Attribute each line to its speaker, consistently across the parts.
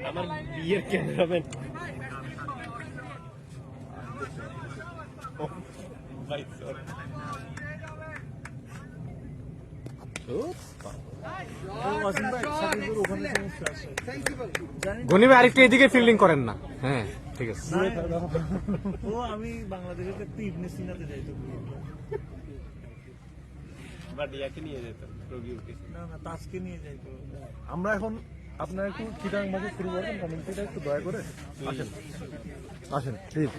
Speaker 1: আমার বিয়ের ক্যামেরাম্যান
Speaker 2: গনি ভাই আরেকটু এদিকে ফিল্ডিং করেন না। হ্যাঁ ঠিক আছে।
Speaker 3: ও আমি বাংলাদেশের একটা ইবনে সিনাতে যাইতো
Speaker 1: বাট ইয়াকে নিয়ে যেত রবিউলকে
Speaker 3: না তাজকে নিয়ে যাইতো।
Speaker 4: আমরা এখন আপনারা একটু চিটাং মাঝে শুরু করবেন, কমেন্টটা একটু দয়া করে আসেন আসেন প্লিজ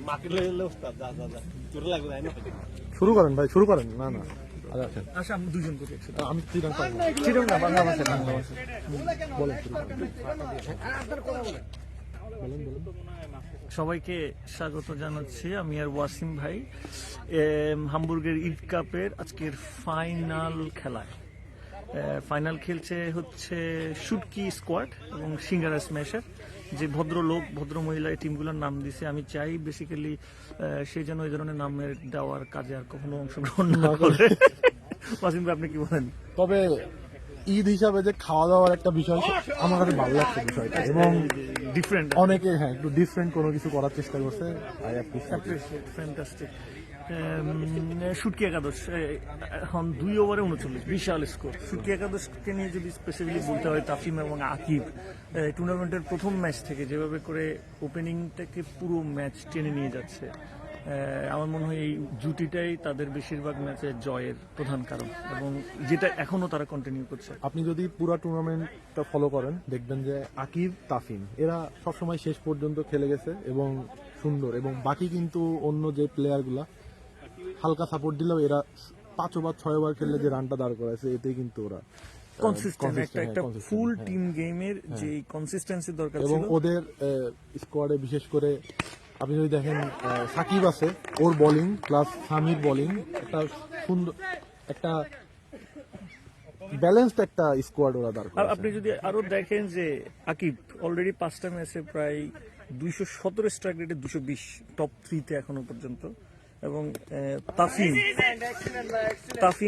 Speaker 1: মাকে লইলে ওস্তাদ যা যা যা তোর লাগবে তাই না
Speaker 4: শুরু করেন ভাই, শুরু করেন। না না আচ্ছা
Speaker 3: আচ্ছা আমি দুজন করে
Speaker 4: আমি চিটাং
Speaker 3: না বাংলা ভাষা
Speaker 4: বলেন, শুরু করেন।
Speaker 3: সবাইকে স্বাগত জানাচ্ছি। আমি আর ওয়াসিম ভাই হামবুর্গের ঈদ কাপের আজকের ফাইনাল খেলায়। ফাইনাল খেলছে হচ্ছে শুটকি স্কোয়াড এবং সিঙ্গারা স্ম্যাশার। যে ভদ্রলোক ভদ্র মহিলা এই টিমগুলোর নাম দিছে, আমি চাই বেসিক্যালি সে যেন এই ধরনের নামের দেওয়ার কাজে আর কখনো অংশগ্রহণ না করে। ওয়াসিম ভাই আপনি কি বলেন?
Speaker 4: তবে ঈদ হিসাবে যে খাওয়া দাওয়ার একটা বিষয় আমার কাছে ভালো লাগছে বিষয়টা, এবং
Speaker 3: ডিফারেন্ট
Speaker 4: অনেকে একটু ডিফারেন্ট কোনো কিছু করার চেষ্টা করছে। I appreciate,
Speaker 3: fantastic. শুটকি একাদশ এখন 2 ওভারে 39 বিশাল স্কোর। শুটকি একাদশকে নিয়ে যদি স্পেসিফিকলি বলতে হয়, তাফিম এবং আকিব টুর্নামেন্টের প্রথম ম্যাচ থেকে যেভাবে করে ওপেনিংটাকে পুরো ম্যাচ টেনে নিয়ে যাচ্ছে, আমার মনে হয় এই জুটিটাই তাদের বেশিরভাগ ম্যাচের জয়ের প্রধান কারণ, এবং যেটা এখনো তারা কন্টিনিউ করছে।
Speaker 4: আপনি যদি পুরো টুর্নামেন্টটা ফলো করেন দেখবেন যে আকিব তাফিম এরা সবসময় শেষ পর্যন্ত খেলে গেছে এবং সুন্দর, এবং বাকি কিন্তু অন্য যে প্লেয়ারগুলা হালকা সাপোর্ট দিলেও এরা 5 ওভার 6 ওভার খেললে যে রানটা দাঁড় করাইছে এতে কিন্তু ওরা
Speaker 3: কনসিস্টেন্ট একটা ফুল টিম গেমের যে কনসিস্টেন্সি দরকার ছিল।
Speaker 4: এবং ওদের স্কোয়াডে বিশেষ করে আপনি যদি দেখেন সাকিব আছে, ওর বোলিং প্লাস সামির বোলিং একটা সুন্দর একটা ব্যালেন্সড একটা স্কোয়াড ওরা দাঁড় করাইছে।
Speaker 3: আপনি যদি আরো দেখেন যে আকিব অলরেডি 5টা ম্যাচে প্রায় 217 স্ট্রাইক রেটে 220 টপ 3-তে এখনো পর্যন্ত, এবং তাফিম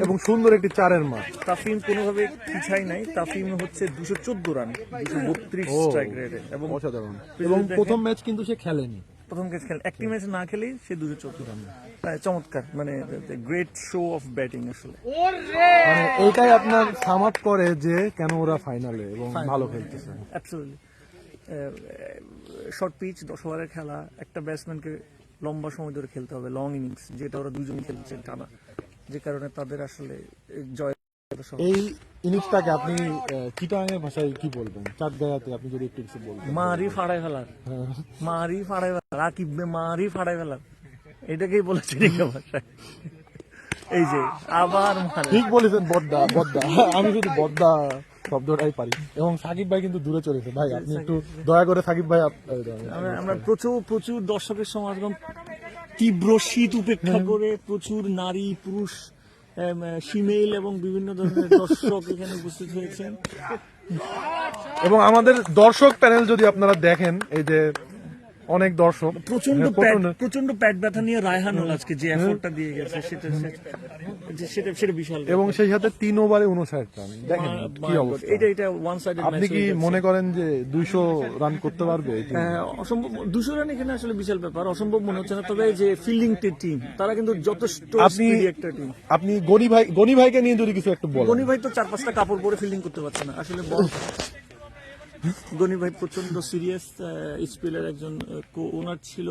Speaker 4: এবং সুন্দর একটি 4-এর মার।
Speaker 3: তাফিম কোনোভাবে পিছাই নাই। তাফিম হচ্ছে 214 রান 232 স্ট্রাইক রেটে, এবং
Speaker 4: অসাধারণ। এবং প্রথম ম্যাচ কিন্তু সে খেলেনি,
Speaker 3: প্রথম ম্যাচ খেলে একটি ম্যাচ না খেলেই সে 214 রান। চমৎকার, মানে গ্রেট শো অফ ব্যাটিং আসলে।
Speaker 4: মানে এইটাই আপনার সাম আপ করে যে কেন ওরা ফাইনালে এবং ভালো খেলতেছে।
Speaker 3: অ্যাবসলিউটলি। শর্ট পিচ 10 ওভারের খেলা, একটা ব্যাটসম্যানকে লম্বা সময় ধরে খেলতে হবে, লং ইনিংস, যেটা ওরা দুজনই খেলছে টানা, যে কারণে তাদের আসলে জয়।
Speaker 4: এই ইনিংসটাকে আপনি চিটাংয়ের ভাষায় কি বলবেন? চাটগাঁয়াতে আপনি যদি একটু কিছু বলবেন।
Speaker 3: মারি ফাড়াই ফেলার, মারি ফাড়াই ফেলার, আকিব মারি ফাড়াই ফেলার, এটাকেই বলেছে ভাষায়। এই যে আবার
Speaker 4: ঠিক বলেছেন, বদ্দা বদ্দা। আমি শুধু বদ্দা শব্দটাই পারি। এবং সাকিব ভাই কিন্তু দূরে চলেছে, ভাই আপনি একটু দয়া করে সাকিব ভাই।
Speaker 3: আমরা প্রচুর দর্শকের সমাগম, তীব্র শীত উপেক্ষা করে প্রচুর নারী পুরুষ ফিমেল এবং বিভিন্ন ধরনের দর্শক এখানে উপস্থিত হয়েছেন।
Speaker 4: এবং আমাদের দর্শক প্যানেল যদি আপনারা দেখেন, এই যে অনেক দর্শক
Speaker 3: প্রচন্ড প্যাট ব্যথা নিয়ে রায়হানুল আজকে যে এফোর্টটা দিয়ে গেছে সেটা বিশাল।
Speaker 4: এবং সেই সাথে 3 ওভারে 59 রান, দেখেন কি অবস্থা।
Speaker 3: এটা ওয়ান সাইডেড
Speaker 4: আপনি কি মনে করেন যে 200 রান করতে পারবে এই team?
Speaker 3: অসম্ভব 200 রান এখানে আসলে বিশাল ব্যাপার, অসম্ভব মনে হচ্ছে না। তবে যে ফিল্ডিং টিম তারা কিন্তু যথেষ্ট স্পিডি একটা টিম।
Speaker 4: আপনি গনি ভাইকে নিয়ে যদি কিছু একটু বলেন।
Speaker 3: গনি ভাই তো 4-5টা কাপড় পরে ফিল্ডিং করতে পারছে না আসলে। গনি ভাই প্রচন্ড সিরিয়াস স্পিলের একজন ওনার ছিল,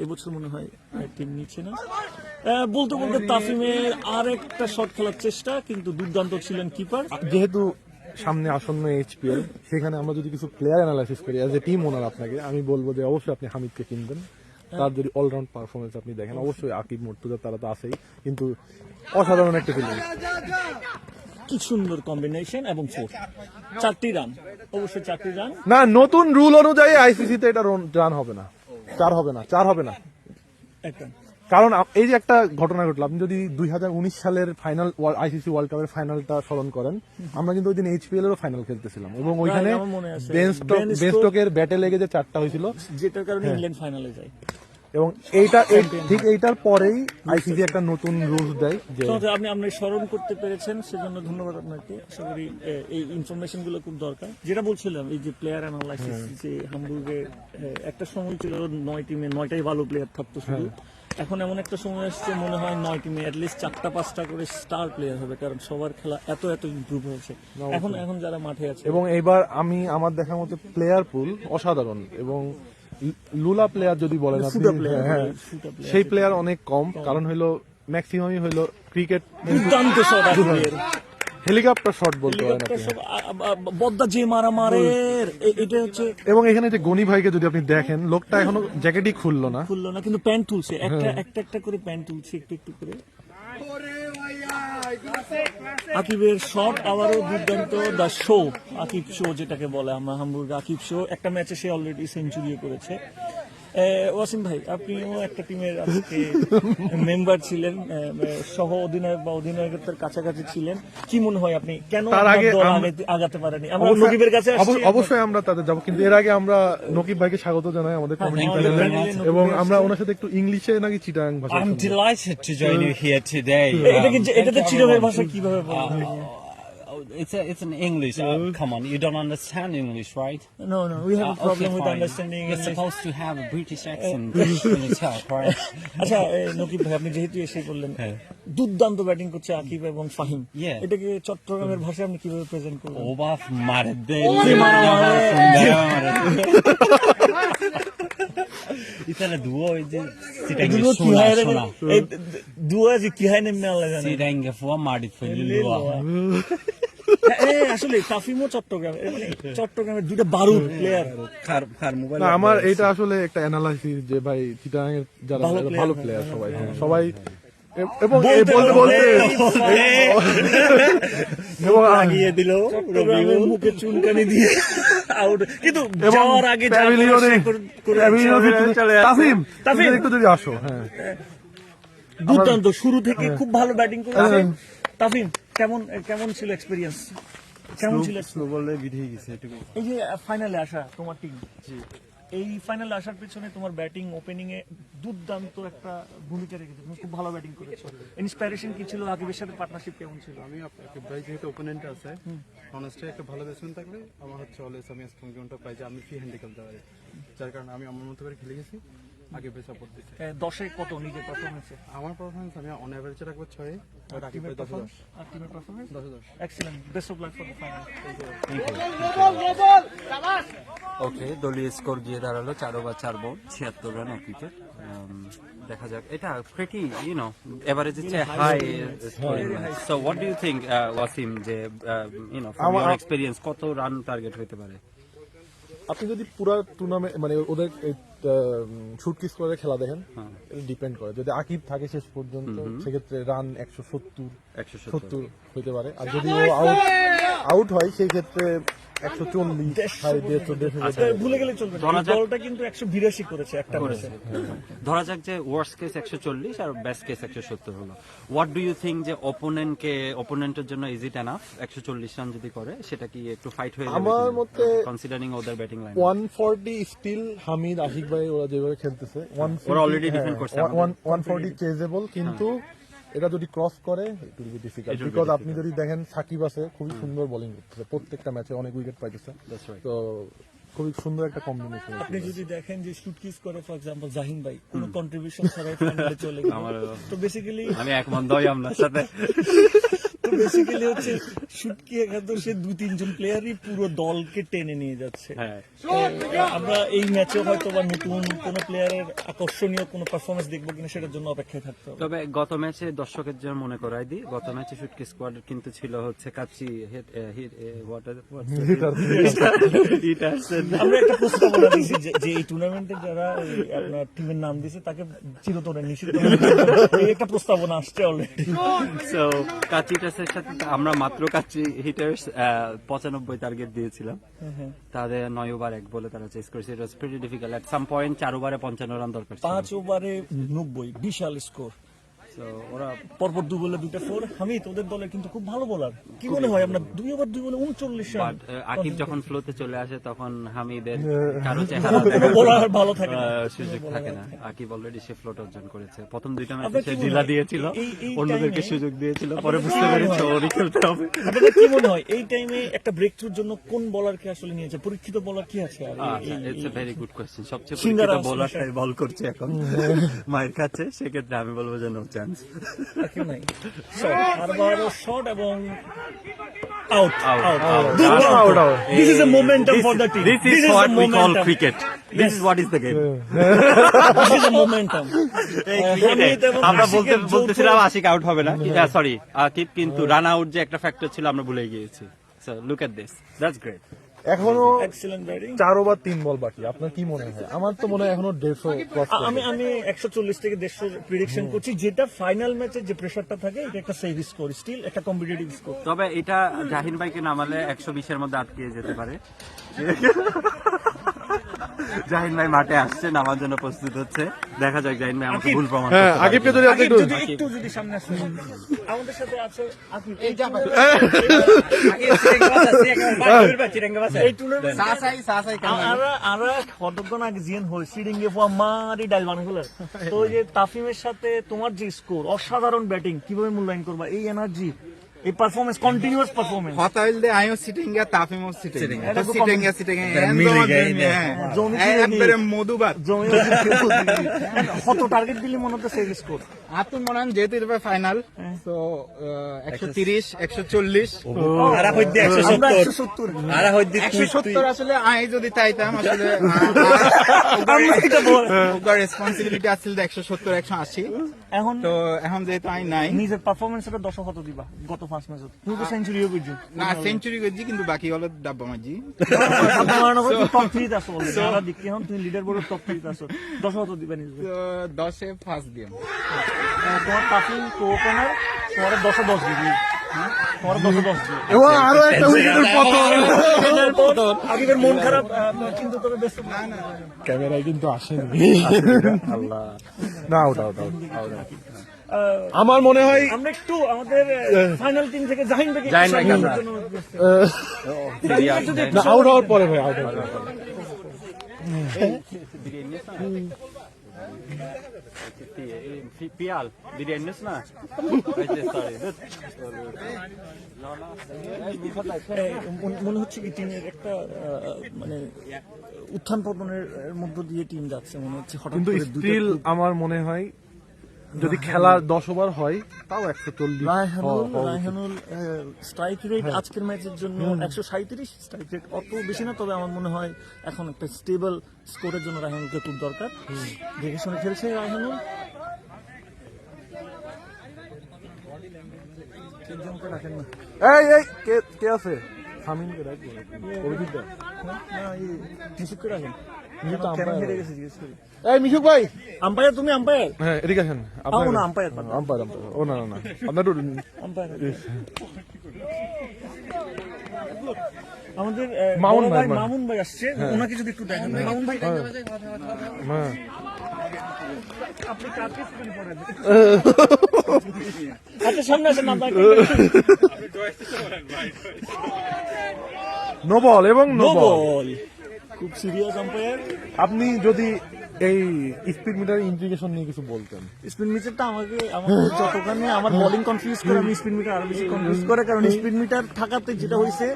Speaker 3: এবছর মনে হয় টিম নিচ্ছে না। বলতে বলতে তাফিমের আর একটা শট খেলার চেষ্টা, কিন্তু দুর্দান্ত ছিলেন কিপার।
Speaker 4: যেহেতু সামনে আসন্ন HPL, সেখানে আমরা যদি কিছু প্লেয়ার অ্যানালাইসিস করি অ্যাজ এ টিম ওনার, আপনাকে আমি বলবো যে অবশ্যই আপনি হামিদকে কিনবেন। তার যদি অলরাউন্ড পারফরমেন্স আপনি দেখেন, অবশ্যই আকিব মুর্তজা তারা তো আছেই, কিন্তু অসাধারণ একটা ফিল্ডিং।
Speaker 3: কি সুন্দর কম্বিনেশন এবং 4টি রান, অবশ্যই 4টি রান।
Speaker 4: না, নতুন রুল অনুযায়ী ICC তে এটা রান হবে না, 4 হবে না।
Speaker 3: একদম।
Speaker 4: কারণ এই যে একটা ঘটনা ঘটলো, আপনি যদি 2019 সালের ফাইনাল ICC ওয়ার্ল্ড কাপের ফাইনালটা স্মরণ করেন, আমরা কিন্তু ওই দিন HPL এরও ফাইনাল খেলতেছিলাম এবং ওইখানে বেন স্টোকের ব্যাটে লেগে যে 4টা হয়েছিল,
Speaker 3: যেটার কারণে ইংল্যান্ড ফাইনালে যায়।
Speaker 4: এবং ঠিক এইটার পরেই ICC একটা নতুন রুলস দেয় যে
Speaker 3: আপনি স্মরণ করতে পেরেছেন, সেজন্য ধন্যবাদ আপনাকে। আশা করি এই ইনফরমেশন গুলো খুব দরকার। যেটা বলছিলাম, এই যে প্লেয়ার অ্যানালাইসিস, যে হামবুর্গে একটা সময় ছিল 9 টিমে 9টাই ভালো প্লেয়ার থাকতো শুধু। এখন এমন একটা সময় আসছে মনে হয় 9 টিমে অ্যাটলিস্ট 4টা-5টা করে স্টার প্লেয়ার হবে, কারণ সবার খেলা এত ইমপ্রুভ হয়েছে এখন যারা মাঠে আছে।
Speaker 4: এবং এইবার আমার দেখার মতো প্লেয়ার পুল অসাধারণ, এবং লুলা প্লেয়ার যদি বলেন আপনি, হ্যাঁ সেই প্লেয়ার অনেক কম। কারণ হইলো ম্যাক্সিমামই হইলো ক্রিকেট
Speaker 3: দুর্দান্ত শট,
Speaker 4: হেলিকপ্টার শট বলতে পারেন আপনি,
Speaker 3: বদ্দা যে মারে এটা হচ্ছে।
Speaker 4: এবং এখানে যে গনি ভাইকে যদি আপনি দেখেন, লোকটা এখনো জ্যাকেটই খুললো না,
Speaker 3: কিন্তু প্যান্ট তুলছে, একটা করে প্যান্ট তুলছে একটু করে। আকিবের শট আবারও দুর্দান্ত, দ্য শো, আকিব শো যেটাকে বলে আমরা হামবুর্গ আকিব শো। একটা ম্যাচে সে অলরেডি সেঞ্চুরিও করেছে। ওয়াসিম ভাই, আপনিও একটা টিমের আজকে মেম্বার ছিলেন, সহ অধিনায়ক বা অধিনায়কত্বের কাছাকাছি ছিলেন। কি মনে হয় আপনি কেন আগাতে পারেনি? আমরা নকিবের কাছে
Speaker 4: অবশ্যই আমরা তাদের যাবো, কিন্তু এর আগে আমরা নকিব ভাইকে স্বাগত জানাই আমাদের কমিটি প্যানেলে, এবং আমরা ওনার সাথে একটু ইংলিশে নাকি চিটাং ভাষা।
Speaker 1: I'm delighted to join you here today.
Speaker 3: এটাতে চিরগের ভাষা কিভাবে বলবেন?
Speaker 1: It's in English. Come on, you don't understand English, right?
Speaker 3: No, we have a problem with
Speaker 1: fine.
Speaker 3: understanding
Speaker 1: You're
Speaker 3: English.
Speaker 1: supposed to have a British accent when you talk, right?
Speaker 3: আচ্ছা, নকিব ভাই, আপনি যেহেতু এসে বললেন দুর্দান্ত ব্যাটিং করছে আকিব এবং Fahim,
Speaker 1: Yeah.
Speaker 3: এটাকে চট্টগ্রামের ভাষায় আপনি কিভাবে প্রেজেন্ট করবেন?
Speaker 1: Oba marde. ইতালে দুও এই যে সিটাঙ্গে শোনা
Speaker 3: দুয়া যে কি হয় নেমে আল্লাহ জানে।
Speaker 1: সিটাঙ্গে ফুয়া মাটি ফেলে লুয়া।
Speaker 3: আসলে তাফিমও চট্টগ্রামের দুইটা বারুদ প্লেয়ার।
Speaker 4: না, আমার এটা আসলে একটা অ্যানালাইসিস যে ভাই চিটাং এর যারা ভালো প্লেয়ার সবাই এবং বলতে
Speaker 3: লাগিয়ে দিল রবিউল মুখে চুনকানি দিয়ে আউট, কিন্তু যাওয়ার আগে
Speaker 4: তাফিম একটু যদি আসো। হ্যাঁ,
Speaker 3: দুর্দান্ত শুরু থেকে খুব ভালো ব্যাটিং করেছে তাফিম। কেমন ছিল এক্সপেরিয়েন্স? কেমন ছিল?
Speaker 1: বললে বিধিয়ে গেছে এটুকু।
Speaker 3: এই যে ফাইনালে আসা তোমার টিম, এই ফাইনালে আসার পেছনে তোমার ব্যাটিং ওপেনিং এ দুর্দান্ত একটা ভূমিকা রেখেছে, তুমি খুব ভালো ব্যাটিং করেছো। ইন্সপিরেশন কি ছিল? আকিবের সাথে পার্টনারশিপ কেমন ছিল?
Speaker 5: আমি আকিব ভাই যেহেতু ওপোনেন্ট আছে, অনেস্টলি একটা ভালো ব্যাটসম্যান থাকলে আমার হচ্ছে অলওয়েজ আমি স্ট্রং জোনটা পাই যে আমি ফ্রি হ্যান্ডে খেলতে পারি, যার কারণে আমি আমার মতো করে খেলে গেছি। আকিব ভাই সাপোর্ট দিচ্ছে।
Speaker 3: 10-এ কত নিজের পারফরমেন্সে?
Speaker 5: আমার পারফরমেন্স আমি অন এভারেজে রাখবো 6, আর আকিব ভাই 10-10।
Speaker 3: আর টিমের performance 10-10। Excellent, best of luck for the final.
Speaker 6: Okay, দলীয় স্কোর গিয়ে দাঁড়ালো 4 ওভার 4 বল 76 রান উইকেট। দেখা যাক, এটা pretty average is high scoring. So what do you think Wasim, যে ফ্রম ইওর এক্সপেরিয়েন্স কত রান টার্গেট হতে পারে?
Speaker 4: আপনি যদি পুরো টুর্নামেন্ট মানে ওদের শুটকি স্কোরের খেলা দেখেন, ডিপেন্ড করে। যদি আকিব থাকে শেষ পর্যন্ত, সেক্ষেত্রে রান 170 হতে পারে, আর যদি ও আউট হয় সেই ক্ষেত্রে 140 150
Speaker 3: আচ্ছা, ভুলে গেলে চলবে না।
Speaker 6: ধরা
Speaker 3: এই
Speaker 6: যাক-
Speaker 3: দলটা কিন্তু 182 করেছে একটা ম্যাচে।
Speaker 6: ধরা যাক যে ওয়ার্স্ট কেস 140 আর বেস্ট কেস 170 হলো। হোয়াট ডু ইউ থিঙ্ক যে অপোনেন্টের জন্য ইজ ইট এনাফ 140 রান যদি করে সেটা কি একটু ফাইট হয়ে যাবে
Speaker 4: আমার মতে
Speaker 6: কনসিডারিং ওদের batting line
Speaker 4: 140 still Hamid Ashik ভাই ওরা যেভাবে খেলতেছে
Speaker 6: ওরা already defend করছে আমাদের।
Speaker 4: 140 চেজেবল, কিন্তু এটা যদি ক্রস করে it will be difficult, because আপনি যদি দেখেন সাকিব আছে খুবই সুন্দর বোলিং করতেছে, প্রত্যেকটা ম্যাচে অনেক উইকেট পাইতেছে,
Speaker 6: That's right.
Speaker 4: তো খুবই সুন্দর একটা কম্বিনেশন।
Speaker 3: আপনি যদি দেখেন যে শুটকিস করে ফর এক্সাম্পল জাহিন ভাই কোনো কন্ট্রিবিউশন ছাড়াই ফাইনালে চলে গেল, তো বেসিক্যালি
Speaker 6: আমি একমত দই আপনার সাথে।
Speaker 3: হচ্ছে শুটকি একাদশে 2-3 জন প্লেয়ারই পুরো দলকে টেনে নিয়ে যাচ্ছে।
Speaker 6: হ্যাঁ
Speaker 3: আমরা এই ম্যাচে হয়তো বা নতুন কোন প্লেয়ারের আকর্ষণীয় কোনো পারফরমেন্স দেখবো কিনা সেটার জন্য অপেক্ষায় থাকতে হবে।
Speaker 6: তবে গত ম্যাচে দর্শকের জন্য মনে করাই দিই, গত ম্যাচে শুটকি স্কোয়াড কিন্তু ছিল হচ্ছে কাচ্চি
Speaker 3: আমরা একটা প্রস্তাবনা দিয়েছি যে এই টুর্নামেন্টে যারা আপনার টিমের নাম দিয়েছে তাকে চিরতরে নিষিদ্ধ এই একটা প্রস্তাবনা আসছে অলরেডি।
Speaker 6: সো কাচিটাসের সাথে তো আমরা মাত্র কাচি হিটার্স 95 টার্গেট দিয়েছিলাম, তাদের 9 ওভার 1 বলে তারা চেস করেছে। It was pretty difficult at some point. 4 ওভারে 55 রান দরকার ছিল।
Speaker 3: 5 ওভারে 90 বিশাল স্কোর।
Speaker 6: সো ওরা
Speaker 3: পরপর 2 বলে 2টা 4। আমি তোদের দলের কিন্তু খুব ভালো বোলার, কি মনে হয় আমরা 2 ওভার 2 বলে 39 রান।
Speaker 6: বাট আকিব যখন ফ্লোতে চলে আসে তখন হামিদের কারো চেহারা
Speaker 3: কোনো বোলার ভালো থাকে না।
Speaker 6: সুযোগ থাকে না। আকিব অলরেডি সে ফ্লোট অর্জন করেছে। প্রথম 2টা ম্যাচে
Speaker 3: আপনার
Speaker 6: সে
Speaker 3: কি মনে
Speaker 6: ঢিলা
Speaker 3: হয়
Speaker 6: দিয়েছিল,
Speaker 3: এই
Speaker 6: অন্যদেরকে
Speaker 3: time-এ-
Speaker 6: সুযোগ দিয়েছিল, পরে বুঝতে পেরেছে ওরই খেলতে হবে।
Speaker 3: আপনাদের কি মনে হয় এই টাইমে একটা ব্রেক থ্রুর জন্য কোন বোলারকে আসলে নিয়েছে? পরীক্ষিত বোলার কি আছে? আর
Speaker 6: আচ্ছা, it's a very good question. সবচেয়ে
Speaker 3: সিঙ্গারা
Speaker 6: পরিচিত
Speaker 3: আছে,
Speaker 6: বোলারটাই বল করছে এখন, মায়ের খাচ্ছে, সেক্ষেত্রে আমি বলবো যে নো চান্স।
Speaker 3: কেউ নাই। শট আর বারো শট এবং out
Speaker 6: Out.
Speaker 3: This is A momentum for the team.
Speaker 6: This is what we call cricket. This is what is the game.
Speaker 3: This is A momentum.
Speaker 6: আমরা বলতেছিলাম আশিক আউট হবে না, সরি আকিব, কিন্তু run out যে একটা factor ছিল আমরা ভুলে গিয়েছি। So look at this, that's great.
Speaker 4: এখনো
Speaker 3: এক্সিলেন্ট ব্যাটিং।
Speaker 4: 4 ওভার 3 বল বাকি, আপনার কি মনে হয়? আমার তো মনে হয় এখনো 150 ক্রস
Speaker 3: আমি 140 থেকে 150 প্রেডিকশন করছি, যেটা ফাইনাল ম্যাচে যে প্রেসারটা থাকে এটা একটা সেভ স্কোর, স্টিল একটা কম্পিটিটিভ স্কোর।
Speaker 6: তবে এটা জাহিন ভাইকে নামালে 120 এর মধ্যে আটকে যেতে পারে। জাহিন ভাই মাঠে আসছে, নামার জন্য প্রস্তুত হচ্ছে। দেখা যাক জাহিন ভাই আমাকে ভুল প্রমাণ
Speaker 4: হ্যাঁ,
Speaker 6: করতে পারে
Speaker 4: আকিবকে
Speaker 6: কিনা।
Speaker 4: যদি আপনি একটু
Speaker 3: যদি সামনে আসে আমাদের সাথে আছে আকিব। এই টুর্নামেন্ট আমরা কতক্ষণ আগে জিএন হই সিডিংয়ে মারি ডাইল বানাগুলো, তো ওই যে তাফিমের সাথে তোমার যে স্কোর, অসাধারণ ব্যাটিং, কিভাবে মূল্যায়ন করবা এই এনার্জি, এই পারফরমেন্স, কন্টিনিউয়াস পারফরমেন্স?
Speaker 7: হতাইলদে আইও সিটিংয়া তাফিমো সিটিং
Speaker 3: এটা তো
Speaker 7: সিটিংয়া
Speaker 3: জমি
Speaker 7: একবারে মধুবাদ
Speaker 3: কত টার্গেট দিলে মনে হতো সেভ স্কোর?
Speaker 7: আপনি মনে হন যেহেতু এটা ফাইনাল তো 130 140
Speaker 3: আমরা 170
Speaker 7: 170 আসলে আই যদি চাইতাম আসলে রেসপন্সিবিলিটি আসলে 170 180,
Speaker 3: এখন
Speaker 7: তো এখন যেহেতু আই নাই
Speaker 3: নিজের পারফরমেন্সটা 10 কত দিবা? গত 5 ম্যাচে তুমি তো সেঞ্চুরিও করছো,
Speaker 7: না সেঞ্চুরি করছি কিন্তু বাকি হলো ডাব্বা মাঝি
Speaker 3: টপ 3 তে আসো অলরেডি। আমরা দেখি এখন তুমি লিডার বোর্ডের টপ 3 তে আসো, 10 কত দিবা নিজে?
Speaker 7: তো 10 এ ফার্স্ট দিম।
Speaker 3: তোমার তাফিম কো ওপেনার তোমার 10 10 দিবি, তোমার 10 10 দিবি।
Speaker 4: এবং আরো একটা উইকেটের পতন।
Speaker 3: আকিবের মন খারাপ, কিন্তু তবে বেস্ট
Speaker 4: ক্যামেরায় কিন্তু আসেনি। না, আউট আউট আউট। আমার মনে হয়
Speaker 3: আমরা একটু আমাদের ফাইনাল টিম থেকে জাহিন ভাইকে
Speaker 6: জাহিন ভাইকে আমরা-
Speaker 4: না, আউট হওয়ার পরে ভাই, আউট হওয়ার পরে।
Speaker 6: পিয়াল বিরিয়ানি না
Speaker 3: মনে হচ্ছে কি টিমের একটা মানে উত্থান পতনের মধ্য দিয়ে টিম যাচ্ছে মনে হচ্ছে হঠাৎ
Speaker 4: কিন্তু
Speaker 3: করে
Speaker 4: স্টিল আমার মনে হয় যদি খেলা 10 ওভার হয় তাও 140
Speaker 3: রায়হানুল স্ট্রাইক রেট আজকের ম্যাচের জন্য 137 স্ট্রাইক রেট, অত বেশি না, তবে আমার মনে হয় এখন একটা স্টেবল স্কোরের জন্য রায়হানুলকে খুব দরকার। দেখে শুনে খেলছে রায়হানুল।
Speaker 4: এই এই কে আছে? সামিনকে ডাকবো, অভিজিৎ দা।
Speaker 3: মিশুক করে রাখেন,
Speaker 4: মিশুক তো
Speaker 3: কেন
Speaker 4: আম্পায়ার।
Speaker 3: হেরে গেছে জিজ্ঞেস করি।
Speaker 4: এই মিশুক ভাই,
Speaker 3: আম্পায়ার তুমি আম্পায়ার?
Speaker 4: হ্যাঁ এদিকে আসেন।
Speaker 3: ও না, আম্পায়ার
Speaker 4: আম্পায়ার। ও না না না, আপনার
Speaker 3: আম্পায়ার আমাদের
Speaker 4: মামুন
Speaker 3: বড়
Speaker 4: ভাই,
Speaker 3: ভাই মামুন ভাই আসছে, ওনাকে যদি একটু দেখেন। মামুন ভাই
Speaker 4: হ্যাঁ
Speaker 3: আপনি কাকে স্কুল পড়ান? আচ্ছা সামনে আসেন না ভাই।
Speaker 4: নো বল এবং নো বল।
Speaker 3: বল খুব সিরিয়াস আম্পায়ার।
Speaker 4: আপনি যদি এই স্পিড মিটার ইন্টিগ্রেশন নিয়ে কিছু বলতেন।
Speaker 3: স্পিড মিটারটা আমাকে যতখানি আমার বোলিং কনফিউজ করে, আমি স্পিড মিটার আরো বেশি কনফিউজ করে, কারণ স্পিড মিটার থাকাতে যেটা হয়েছে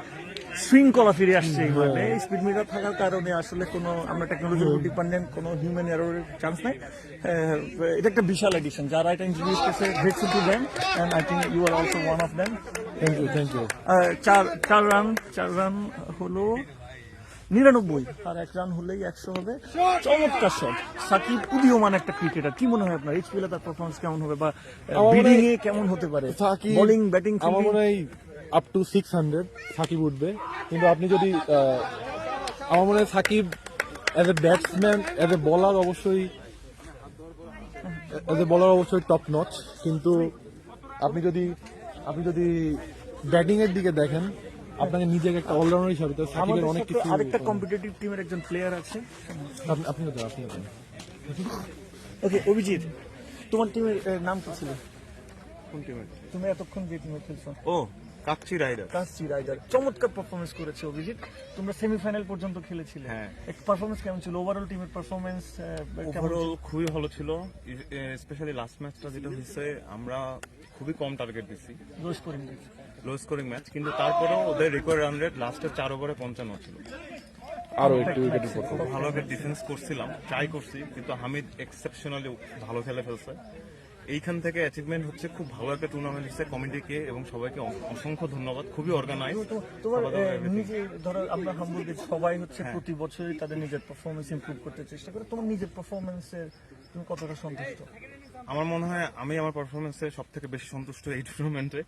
Speaker 3: শৃঙ্খলা ফিরে আসছে এইভাবে। স্পিড মিটার থাকার কারণে আসলে কোনো আমরা টেকনোলজির উপর ডিপেন্ডেন্ট, কোনো হিউম্যান এররের চান্স নাই। এটা একটা বিশাল এডিশন, যারা এটা ইন্ট্রোডিউস করছে, grateful to them, and I think you are also one of them.
Speaker 4: Thank you.
Speaker 3: চার রান হলো 99, আর 1 রান হলেই 100 হবে। চমৎকার শট। সাকিব উদীয়মান একটা ক্রিকেটার, কি মনে হয় আপনার এইচপিএল তার পারফরমেন্স কেমন হবে, বা বিডিং এ কেমন হতে পারে?
Speaker 4: সাকিব
Speaker 3: বোলিং, ব্যাটিং,
Speaker 4: আমার মনে হয় আপ টু 600 সাকিব উঠবে, কিন্তু আপনি যদি আমার মনে হয় Shakib as a batsman, as a bowler অবশ্যই টপ নচ, কিন্তু আপনি যদি ব্যাটিং এর দিকে দেখেন, আপনাকে নিজেকে একটা অলরাউন্ডার হিসাবে তো সাকিবের অনেক কিছু।
Speaker 3: আরেকটা কম্পিটিটিভ টিমের একজন প্লেয়ার আছে।
Speaker 4: আপনি
Speaker 3: ওকে অভিজিৎ, তোমার টিমের নাম কি ছিল?
Speaker 5: কোন টিমে?
Speaker 3: তুমি এতক্ষণ যে টিমে খেলছো?
Speaker 5: ও কাকচি রাইডার।
Speaker 3: কাশি রাইডার। চমৎকার পারফরমেন্স করেছে অভিজিৎ, তোমরা সেমিফাইনাল পর্যন্ত খেলেছিলে।
Speaker 5: হ্যাঁ।
Speaker 3: পারফরমেন্স কেমন ছিল? ওভারঅল টিমের পারফরমেন্স
Speaker 8: ওভারঅল খুবই ভালো ছিল, স্পেশালি লাস্ট ম্যাচটা যেটা হয়েছে, আমরা খুবই কম টার্গেট দিচ্ছি,
Speaker 3: low scoring?
Speaker 8: Low scoring match, কিন্তু তারপরেও ওদের রিকোয়ার্ড রান রেট লাস্টের 4 ওভারে 55 ছিল।
Speaker 4: আরো একটু উইকেট পড়তো।
Speaker 8: খুব ভালো একটা ডিফেন্স করছিলাম, ট্রাই করছি, কিন্তু হামিদ এক্সেপশনালি ভালো খেলে ফেলছে। এইখান থেকে অ্যাচিভমেন্ট হচ্ছে, খুব ভালো একটা টুর্নামেন্ট হচ্ছে। কমিটিকে এবং সবাইকে অসংখ্য ধন্যবাদ, খুবই অর্গানাইজ।
Speaker 3: তোমার নিজে ধরো, আমরা হামবুর্গের সবাই হচ্ছে প্রতি বছরই তাদের নিজের পারফরমেন্স ইমপ্রুভ করতে চেষ্টা করে, তোমার নিজের পারফরমেন্সের তুমি কতটা সন্তুষ্ট?
Speaker 8: আমার মনে হয় আমি আমার পারফরমেন্সে সব থেকে বেশি সন্তুষ্ট এই টুর্নামেন্টে।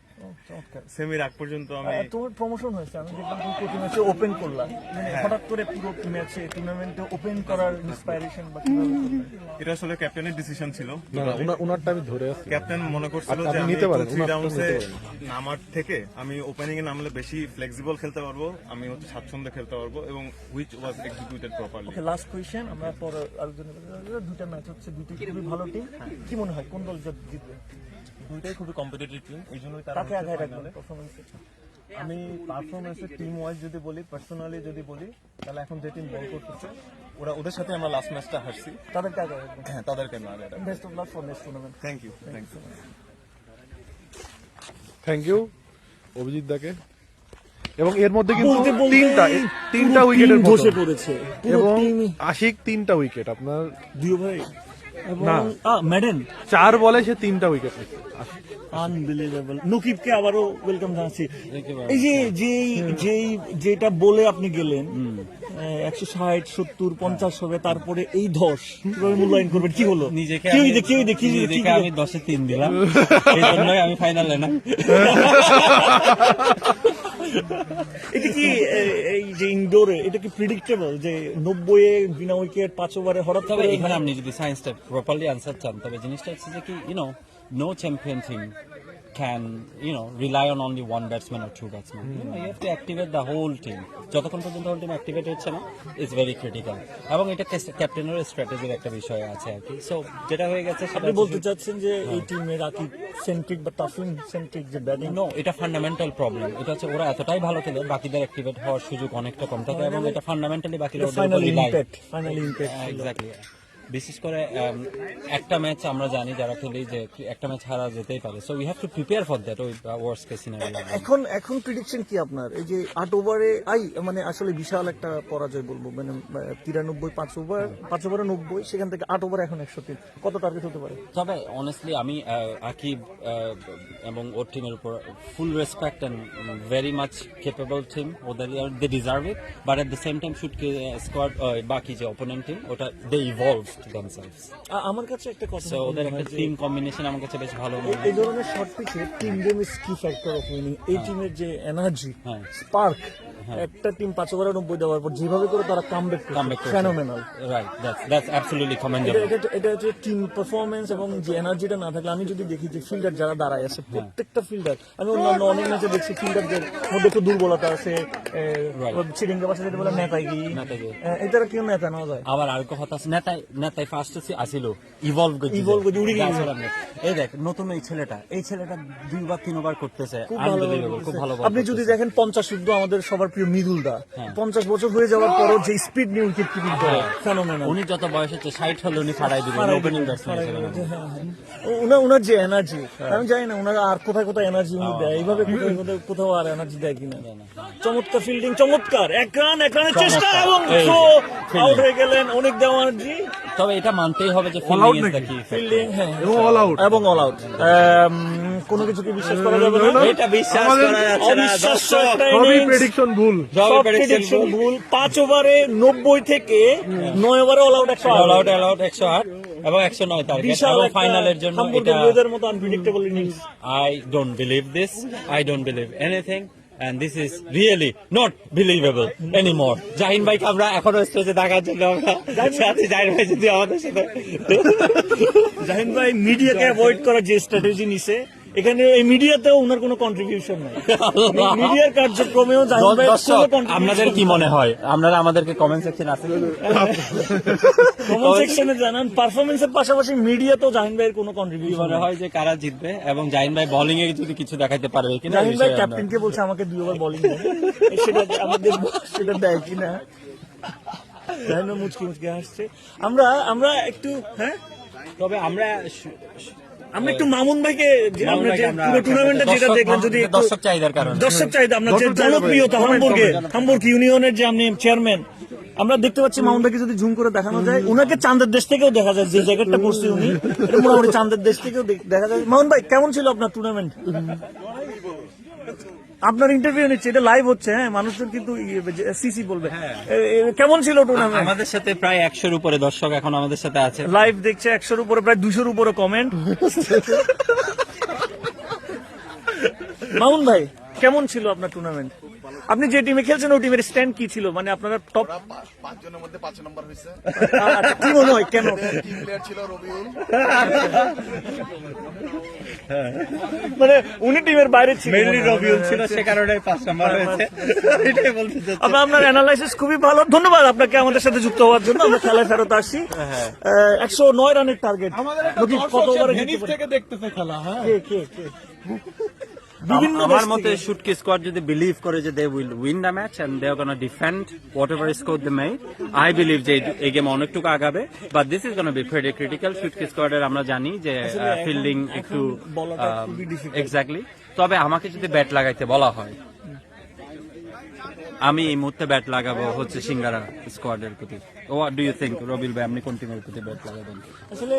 Speaker 3: চমৎকার।
Speaker 8: সেমির আগ পর্যন্ত আমি
Speaker 3: তোমার প্রমোশন হয়েছে, আমি দেখলাম তুমি প্রতি ম্যাচে ওপেন করলাম, মানে হঠাৎ করে পুরো ম্যাচে টুর্নামেন্টে ওপেন করার ইন্সপাইরেশন বা কিভাবে করলে?
Speaker 8: এটা আসলে ক্যাপ্টেনের ডিসিশন ছিল।
Speaker 4: ওনারটা আমি ধরে আছি।
Speaker 8: ক্যাপ্টেন মনে করছিল
Speaker 4: আপনি
Speaker 8: যে আমি
Speaker 4: নিতে পারেন,
Speaker 8: 2-3
Speaker 4: উনারটা
Speaker 8: রাউন্ডসে
Speaker 4: নিতে পারেন।
Speaker 8: নামার থেকে আমি ওপেনিং এ নামলে বেশি ফ্লেক্সিবল খেলতে পারবো, আমি হচ্ছে স্বাচ্ছন্দ্যে খেলতে পারবো, এবং which was executed properly.
Speaker 3: Okay, last question, আমরা পর আলোচনা করব। দুটো ম্যাচ হচ্ছে, দুটোই খুবই ভালো টিম, কি মনে হয় কোন দল জিতবে?
Speaker 9: দুইটাই খুবই কম্পিটিটিভ টিম, এই জন্যই তারা
Speaker 3: কাকে আগায় রাখবেন পারফরমেন্সে?
Speaker 9: আমি পারফরমেন্সে টিম ওয়াইজ যদি বলি, পার্সোনালি যদি বলি, তাহলে এখন যে টিম বল করতেছে ওদের সাথে আমরা লাস্ট ম্যাচটা হারছি,
Speaker 3: তাদেরকে আগায় রাখবেন।
Speaker 9: হ্যাঁ তাদেরকে না আগে রাখবো।
Speaker 3: Best of luck for next tournament.
Speaker 8: Thank you, thank you.
Speaker 4: Thank you Abhijit দাকে। এবং এর মধ্যে কিন্তু
Speaker 3: বলতে বলতে
Speaker 4: তিনটা
Speaker 3: পুরো
Speaker 4: উইকেটের
Speaker 3: team ধসে পড়েছে, পুরো
Speaker 4: এবং
Speaker 3: টিমই।
Speaker 4: আশিক 3টা উইকেট, আপনার
Speaker 3: দিও ভাই এবং
Speaker 4: না।
Speaker 3: ম্যাডেন
Speaker 4: 4 বলে সে 3টা উইকেট নিচ্ছে।
Speaker 3: আনবিলিভেবল। নকিবকে আবারও ওয়েলকাম জানাচ্ছি। এই যে যেটা বলে আপনি গেলেন 160, 70, 50 হবে, তারপরে এই ধস কিভাবে মূল্যায়ন করবেন? কি হলো?
Speaker 1: নিজেকে আমি 10-এ 3 দিলাম, এই জন্যই আমি ফাইনালে না।
Speaker 3: এটা কি এই যে ইনডোরে, এটা কি প্রিডিক্টেবল যে 90 এ বিনা উইকেট 5 ওভারে হঠাৎ
Speaker 1: তবে
Speaker 3: করে?
Speaker 1: এখানে আপনি যদি সায়েন্সটা প্রপারলি আনসার চান, তবে জিনিসটা হচ্ছে যে কি, no champion team can rely on only one batsman or two batsmen. You have to activate the whole team. যতক্ষণ পর্যন্ত whole team activate হচ্ছে না, is very critical. এবং এটা ক্যাপ্টেনের স্ট্র্যাটেজির একটা বিষয় আছে আর কি। সো যেটা হয়ে গেছে সেটা
Speaker 3: আপনি বলতে চাচ্ছেন যে এই টিমে রাকিব সেন্ট্রিক বা তাফিম সেন্ট্রিক যে ব্যাটিং?
Speaker 1: নো, এটা ফান্ডামেন্টাল প্রবলেম। এটা হচ্ছে ওরা এতটাই ভালো খেলে, বাকিদের অ্যাক্টিভেট হওয়ার সুযোগ অনেকটা কম থাকে, এবং এটা ফান্ডামেন্টালি বাকিরা ওদের উপর
Speaker 3: ফাইনালি
Speaker 1: রিলাই।
Speaker 3: ইম্প্যাক্ট।
Speaker 1: এক্স্যাক্টলি। বিশেষ করে একটা ম্যাচ আমরা জানি যারা খেলি যে একটা ম্যাচ হারা যেতেই পারে, so we have to prepare for that, ওই ওয়ার্স্ট কেস সিনারিও।
Speaker 3: এখন প্রেডিকশন কি আপনার? এই যে 8 ওভারে মানে আসলে বিশাল একটা পরাজয় বলবো, মানে 93 5 ওভারে 90, সেখান থেকে 8 ওভার এখন 103, কত টার্গেট হতে পারে?
Speaker 1: তবে অনেস্টলি আমি আকিব এবং ওর টিমের উপর full respect and very much capable team, ওদের they deserve it, but at the same time should squad বাকি যে অপোনেন্ট টিম, ওটা দে ইভলভ themselves.
Speaker 3: আমার কাছে একটা কথা,
Speaker 1: সো ওদের একটা টিম কম্বিনেশন আমার কাছে বেশ ভালো মনে হয়।
Speaker 3: এই ধরনের শর্ট পিচে টিম গেম ইজ কি ফ্যাক্টর অফ উইনিং। এই টিমের যে এনার্জি,
Speaker 1: হ্যাঁ।
Speaker 3: স্পার্ক, একটা টিম 5 ওভারে 90 দেওয়ার পর যেভাবে করে তারা কামব্যাক করছে, phenomenal.
Speaker 1: Right, that's absolutely commendable.
Speaker 3: এটা হচ্ছে টিম পারফরমেন্স, এবং যে এনার্জিটা না থাকলে, আমি যদি দেখি যে ফিল্ডার যারা দাঁড়ায় আছে, প্রত্যেকটা ফিল্ডার, আমি অন্যান্য অনেক ম্যাচে দেখছি ফিল্ডারদের মধ্যে একটু দুর্বলতা আছে, চিরিঙ্গা ভাষা যেটা বলে নেতাগি,
Speaker 1: নেতাগি।
Speaker 3: এটার কেউ নেতা নেওয়া যায়।
Speaker 1: আবার আর কথা আছে নেতাই ফার্স্ট আসিল ইভলভ
Speaker 3: Evolve করছে, উড়ে গেছে।
Speaker 1: এই দেখ নতুন এই ছেলেটা 2 বা 3 বার করতেছে,
Speaker 3: খুব ভালো
Speaker 1: Unbelievable, খুব ভালো
Speaker 3: আপনি যদি দেখেন 50 শুদ্ধ আমাদের সবার প্রিয় মৃদুল দা 50 বছর হয়ে যাওয়ার পরও যে স্পিড নিয়ে উইকেট কিপিং করে ফেনোমেনাল।
Speaker 1: উনি যত বয়স হচ্ছে 60 হলে উনি ফাড়াই দিবেন ওপেনিং ব্যাটসম্যান হিসেবে।
Speaker 3: উনার যে এনার্জি, আমি জানি না উনারা আর কোথায় কোথায় এনার্জি উনি দেয়, এইভাবে কোথাও আর এনার্জি দেয় কিনা। চমৎকার ফিল্ডিং, চমৎকার এক রানের চেষ্টা এবং আউট হয়ে গেলেন। অনেক দেওয়া এনার্জি,
Speaker 1: তবে এটা মানতেই হবে যে ফিল্ডিং ইজ দ্য কি।
Speaker 3: ফিল্ডিং হ্যাঁ
Speaker 4: এবং অল আউট।
Speaker 3: এবং অল আউট। কোনো কিছুকে বিশ্বাস করা যাবে না,
Speaker 1: এটা বিশ্বাস করা যাচ্ছে না।
Speaker 3: অবিশ্বাস্য একটা
Speaker 4: সবই
Speaker 3: innings।
Speaker 4: প্রেডিকশন ভুল।
Speaker 3: সব prediction ভুল। 5 ওভারে 90 থেকে 9 ওভারে অল আউট 108।
Speaker 1: অল আউট 108 এবং 109 টার্গেট
Speaker 3: বিশাল
Speaker 1: এবং
Speaker 3: একটা
Speaker 1: ফাইনালের জন্য
Speaker 3: হামবুর্গের
Speaker 1: এটা
Speaker 3: ওয়েদার মতো unpredictable innings.
Speaker 1: I don't believe this. I don't believe anything. And this is really not believable anymore. Jahin ভাই আমরা এখনো স্টেজে দেখার জন্য আমরা সাথে জাহিন ভাই যদি আমাদের সাথে
Speaker 3: জাহিন ভাই মিডিয়াকে অ্যাভয়েড করার যে স্ট্র্যাটেজি নিছে, এখানে এই মিডিয়াতেও ওনার কোনো কন্ট্রিবিউশন নাই। মিডিয়ার কার্যক্রমেও জাহিন ভাই
Speaker 1: দর্শক আপনাদের কি মনে হয়? আপনারা আমাদেরকে কমেন্ট সেকশন আছে
Speaker 3: কমেন্ট সেকশনে জানান। পারফরমেন্সের পাশাপাশি মিডিয়াতেও জাহিন ভাইয়ের কোনো কন্ট্রিবিউশন
Speaker 1: মনে হয় যে কারা জিতবে এবং জাহিন ভাই বোলিং এ যদি কিছু দেখাতে পারবে কিনা।
Speaker 3: জাহিন ভাই ক্যাপ্টেনকে বলছে আমাকে 2 ওভার বোলিং দেন, সেটা আমাদের সেটা দেয় কিনা। জাহিন ভাই মুচকি মুচকি হাসছে। আমরা একটু
Speaker 1: তবে আমরা
Speaker 3: একটু মামুন ভাইকে আমরা যে পুরো টুর্নামেন্টে যেটা দেখলাম, যদি একটু
Speaker 1: দর্শক চাহিদার কারণে
Speaker 3: দর্শক চাহিদা, আমরা যে জনপ্রিয়তা হামবুর্গ ইউনিয়নের যে আপনি চেয়ারম্যান, আমরা দেখতে পাচ্ছি মামুন ভাইকে যদি জুম করে দেখানো যায়, উনাকে চাঁদের দেশ থেকেও দেখা যায়, যে জ্যাকেটটা পরছে উনি এটা মোটামুটি চাঁদের দেশ থেকেও দেখা যায়। মামুন ভাই কেমন ছিল আপনার টুর্নামেন্ট? আপনার ইন্টারভিউ নিচ্ছে, এটা লাইভ হচ্ছে, হ্যাঁ মানুষজন কিন্তু সিসি বলবে। কেমন ছিল টুর্নামেন্ট?
Speaker 1: আমাদের সাথে প্রায় 100-র উপরে দর্শক এখন আমাদের সাথে আছে।
Speaker 3: লাইভ দেখছে 100-র উপরে, প্রায় 200-র উপরে কমেন্ট। মামুন ভাই কেমন ছিল আপনার টুর্নামেন্ট? আপনি যে টিমে খেলছেন ওই টিমের স্ট্যান্ড কি ছিল? মানে আপনারা টপ
Speaker 10: 5 জনের মধ্যে 5 নম্বর হয়েছে।
Speaker 3: কি মনে হয় কেন?
Speaker 10: টিম প্লেয়ার ছিল রবিউল।
Speaker 3: মানে উনি টিমের বাইরে ছিল,
Speaker 1: মেইনলি রবিউল ছিল, সে কারণে 5 নাম্বার হয়েছে। এটাই বলতে চাচ্ছি।
Speaker 3: আপনার অ্যানালাইসিস খুবই ভালো, ধন্যবাদ আপনাকে আমাদের সাথে যুক্ত হওয়ার জন্য। আমরা খেলায় ফেরত আসি। 109 রানের টার্গেট কত ওভারে
Speaker 4: থেকে দেখতেছে খেলা। হ্যাঁ
Speaker 1: আমার মতে শুটকি স্কোয়াড যদি বিলিভ করে যে they will win the match and they are gonna defend whatever score they made, I believe যে এই গেম অনেকটুকু আগাবে। But this is gonna be very critical. শুটকি স্কোয়াডের আমরা জানি যে ফিল্ডিং একটু এক্স্যাক্টলি। তবে আমাকে যদি ব্যাট লাগাইতে বলা হয়, আমি এই মুহূর্তে ব্যাট লাগাবো হচ্ছে সিঙ্গারা স্কোয়াডের প্রতি। হোয়াট ডু ইউ থিংক রবিল ভাই, আপনি কোন টিমের প্রতি ব্যাট লাগাবেন?
Speaker 3: আসলে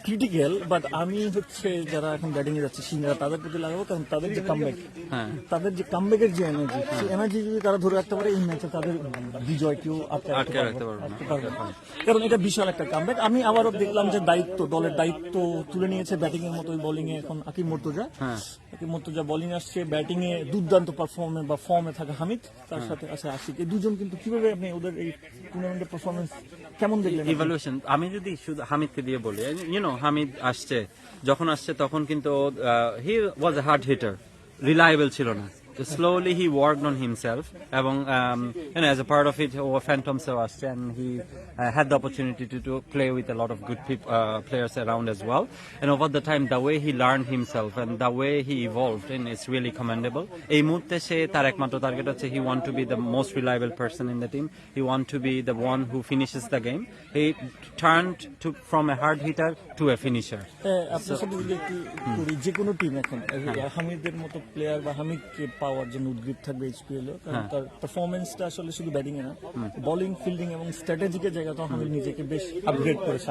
Speaker 3: ক্রিটিক্যাল, বাট আমি হচ্ছে যারা এখন ব্যাটিং এ যাচ্ছে সিঙ্গারা, তাদের প্রতি লাগাবো, কারণ তাদের যে কামব্যাক, তাদের যে কামব্যাকের যে এনার্জি, সেই এনার্জি যদি তারা ধরে রাখতে পারে, এই ম্যাচে তাদের বিজয় কেউ আটকে রাখতে পারবে না। কারণ এটা বিশাল একটা কামব্যাক। আমি আবারও দেখলাম যে দলের দায়িত্ব তুলে নিয়েছে ব্যাটিং এর মতো বোলিং এ এখন আকিব মুর্তজা। আকিব মুর্তজা বোলিং আসছে, ব্যাটিং এ দুর্দান্ত পারফর্মে বা ফর্মে থাকা হামিদ, তার সাথে আছে আশিক। এই দুজন কিন্তু কিভাবে আপনি ওদের এই টুর্নামেন্টের পারফরমেন্স কেমন দেখলেন?
Speaker 1: ইভালুয়েশন আমি যদি শুধু হামিদকে দিয়ে বলি, হামিদ আসছে, যখন আসছে তখন কিন্তু হি ওয়াজ এ হার্ড হিটার, রিলায়েবল ছিল না। Slowly he worked on himself, এবং as a part of it, Phantoms আসছে, and he had the opportunity to play with a lot of good players around as well. And over the time, the way he learned himself and the way he evolved, and it's really commendable. এই মুহূর্তে সে তার একমাত্র target হচ্ছে he want to be the most reliable person in the team. He want to be the one who finishes the game. He turned from a hard hitter to a finisher.
Speaker 3: আপনার সাথে যদি একটু করি, যে কোনো team এখন হামিদের মতো প্লেয়ার বা হামিদকে পাওয়ার জন্য উদ্গ্রীব থাকবে এইচপিএল, কারণ তার পারফরমেন্সটা আসলে শুধু ব্যাটিং এ না, বোলিং, ফিল্ডিং এবং স্ট্র্যাটেজিকের জায়গাতেও হামিদ নিজেকে বেশ আপগ্রেড করেছে।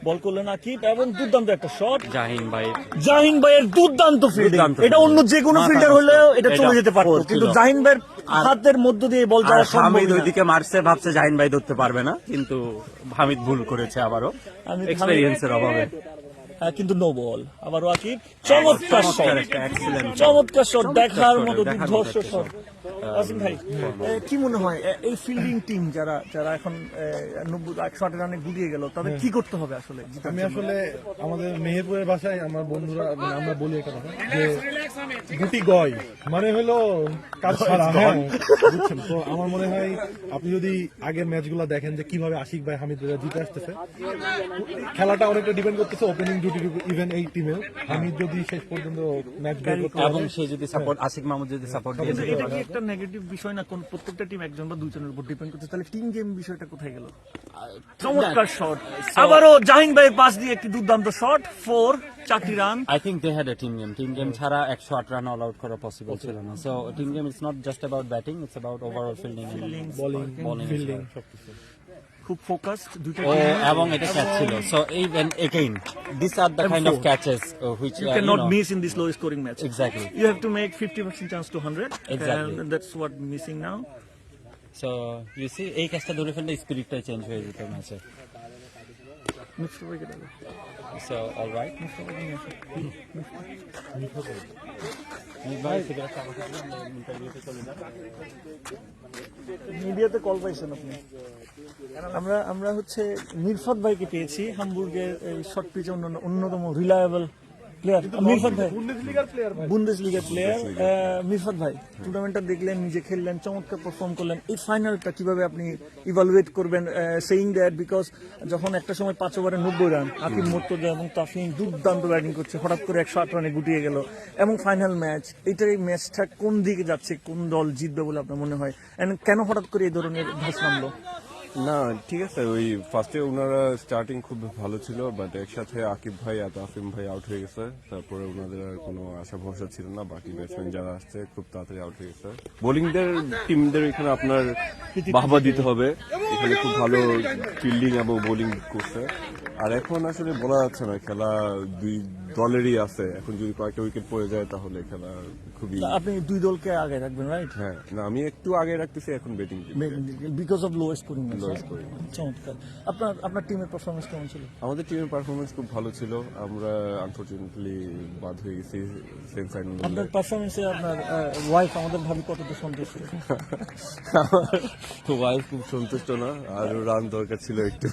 Speaker 3: বল করলেন আকিব, এবং দুর্দান্ত একটা শট জাহিন ভাইয়ের দুর্দান্ত ফিল্ডিং। এটা অন্য যে কোনো ফিল্ডার হলেও এটা চলে যেতে পারত, কিন্তু জাহিন ভাইয়ের হাতের মধ্য দিয়ে বল যাওয়া সম্ভব।
Speaker 1: হামিদ ওইদিকে মারছে, ভাবছে জাহিন ভাই ধরতে পারবে না, কিন্তু হামিদ ভুল করেছে আবারও এক্সপেরিয়েন্সের অভাবে।
Speaker 3: কিন্তু নো বল, আবারও আকিব চমৎকার শট, চমৎকার শট, দেখার মতো দুর্ধর্ষ শট। আসিম ভাই কি মনে হয় এই ফিল্ডিং টিম যারা যারা এখন 90-108 রানে গুলিয়ে গেল তাদের কি করতে হবে আসলে জিতার
Speaker 4: আমি
Speaker 3: জন্য?
Speaker 4: আসলে আমাদের মেহেরপুরের ভাষায় আমার বন্ধুরা মানে আমরা বলি একটা কথা যে গুটি গয় মানে হলো কাজ ছাড়া, হ্যাঁ বুঝছেন। তো আমার মনে হয় আপনি যদি আগের ম্যাচগুলো দেখেন যে কিভাবে আশিক ভাই হামিদ ভাইরা জিতে আসতেছে, খেলাটা অনেকটা ডিপেন্ড করতেছে ওপেনিং ডিউটি ইভেন এই টিমে। হামিদ যদি শেষ পর্যন্ত ম্যাচ
Speaker 1: এবং সে যদি সাপোর্ট আশিক মাহমুদ যদি সাপোর্ট দিয়ে
Speaker 3: কিন্তু
Speaker 1: দিতে
Speaker 3: এটা
Speaker 1: পারে।
Speaker 3: কি একটা নেগেটিভ বিষয় না? কোন প্রত্যেকটা টিম একজন বা দুজনের উপর ডিপেন্ড করছে, তাহলে টিম গেম বিষয়টা কোথায় গেল? চমৎকার শট, আবারও জাহিন ভাই পাস দিয়ে একটি দুর্দান্ত shot, 4 run.
Speaker 1: I think they had a team game. Team game ছাড়া 108 রান অল আউট করা পসিবল ছিল না। So team game is not just about batting, it's about overall fielding and bowling.
Speaker 4: Fielding সবকিছু।
Speaker 3: খুব focused দুইটা
Speaker 1: ও এবং এটা catch ছিল। So even again these are the kind of catches which
Speaker 3: you cannot miss in this low scoring match.
Speaker 1: Exactly.
Speaker 3: You have to make 50% chance to 100.
Speaker 1: Exactly.
Speaker 3: And that's what missing now.
Speaker 1: So you see এই ক্যাচটা ধরে ফেললে স্পিরিটটা change হয়ে যেত ম্যাচে।
Speaker 3: Mixed over get away.
Speaker 1: So all right.
Speaker 3: মিডিয়াতে call পাইছেন আপনি? আমরা হচ্ছে মিরফত ভাইকে পেয়েছি, হামবুর্গের এই শর্ট পিচে অন্যতম রিলায়েবল প্লেয়ার মিরফত ভাই, বুন্দেসলিগার প্লেয়ার মিরফত ভাই। টুর্নামেন্টটা দেখলেন, নিজে খেললেন, চমৎকার পারফর্ম করলেন। এই ফাইনালটা কিভাবে আপনি ইভালুয়েট করবেন, সেইং দ্যাট বিকজ যখন একটা সময় 5 ওভারে 90 রান, আকিব মুর্তজা এবং তাফিম দুর্দান্ত ব্যাটিং করছে, হঠাৎ করে 108 রানে গুটিয়ে গেল এবং ফাইনাল ম্যাচ, এই ম্যাচটা কোন দিকে যাচ্ছে, কোন দল জিতবে বলে আপনার মনে হয়, এন্ড কেন হঠাৎ করে এই ধরনের ধ্বস নামলো?
Speaker 11: না ঠিক আছে, ওই ফার্স্টে ওনারা স্টার্টিং খুব ভালো ছিল, বাট একসাথে আকিব ভাই আর তাফিম ভাই আউট হয়ে গেছে। তারপরে ওনাদের আর কোনো আশা ভরসা ছিল না, বাকি ব্যাটসম্যান যারা আসছে খুব তাড়াতাড়ি আউট হয়ে গেছে। বোলিংদের টিমদের এখানে আপনার বাহবা দিতে হবে, এখানে খুব ভালো ফিল্ডিং এবং বোলিং করছে। আর এখন আসলে বলা যাচ্ছে না, খেলা দুই দলেরই আছে, এখন যদি কয়েকটা উইকেট পড়ে যায় তাহলে খেলা খুবই।
Speaker 3: আপনি দুই দলকে আগে রাখবেন, রাইট?
Speaker 11: হ্যাঁ, না আমি একটু আগে রাখতেছি এখন batting.
Speaker 3: Because of low scoring.
Speaker 11: scoring.
Speaker 3: চমৎকার। আপনার টিমের পারফরমেন্স কেমন ছিল?
Speaker 11: আমাদের টিমের পারফরমেন্স খুব ভালো ছিল, আমরা আনফরচুনেটলি বাদ হয়ে গেছি সেমিফাইনালে।
Speaker 3: আপনার পারফরমেন্সে আপনার ওয়াইফ, আমাদের ভাবি কতটা সন্তুষ্ট?
Speaker 11: ওয়াইফ খুব সন্তুষ্ট না, আর রান দরকার ছিল একটু।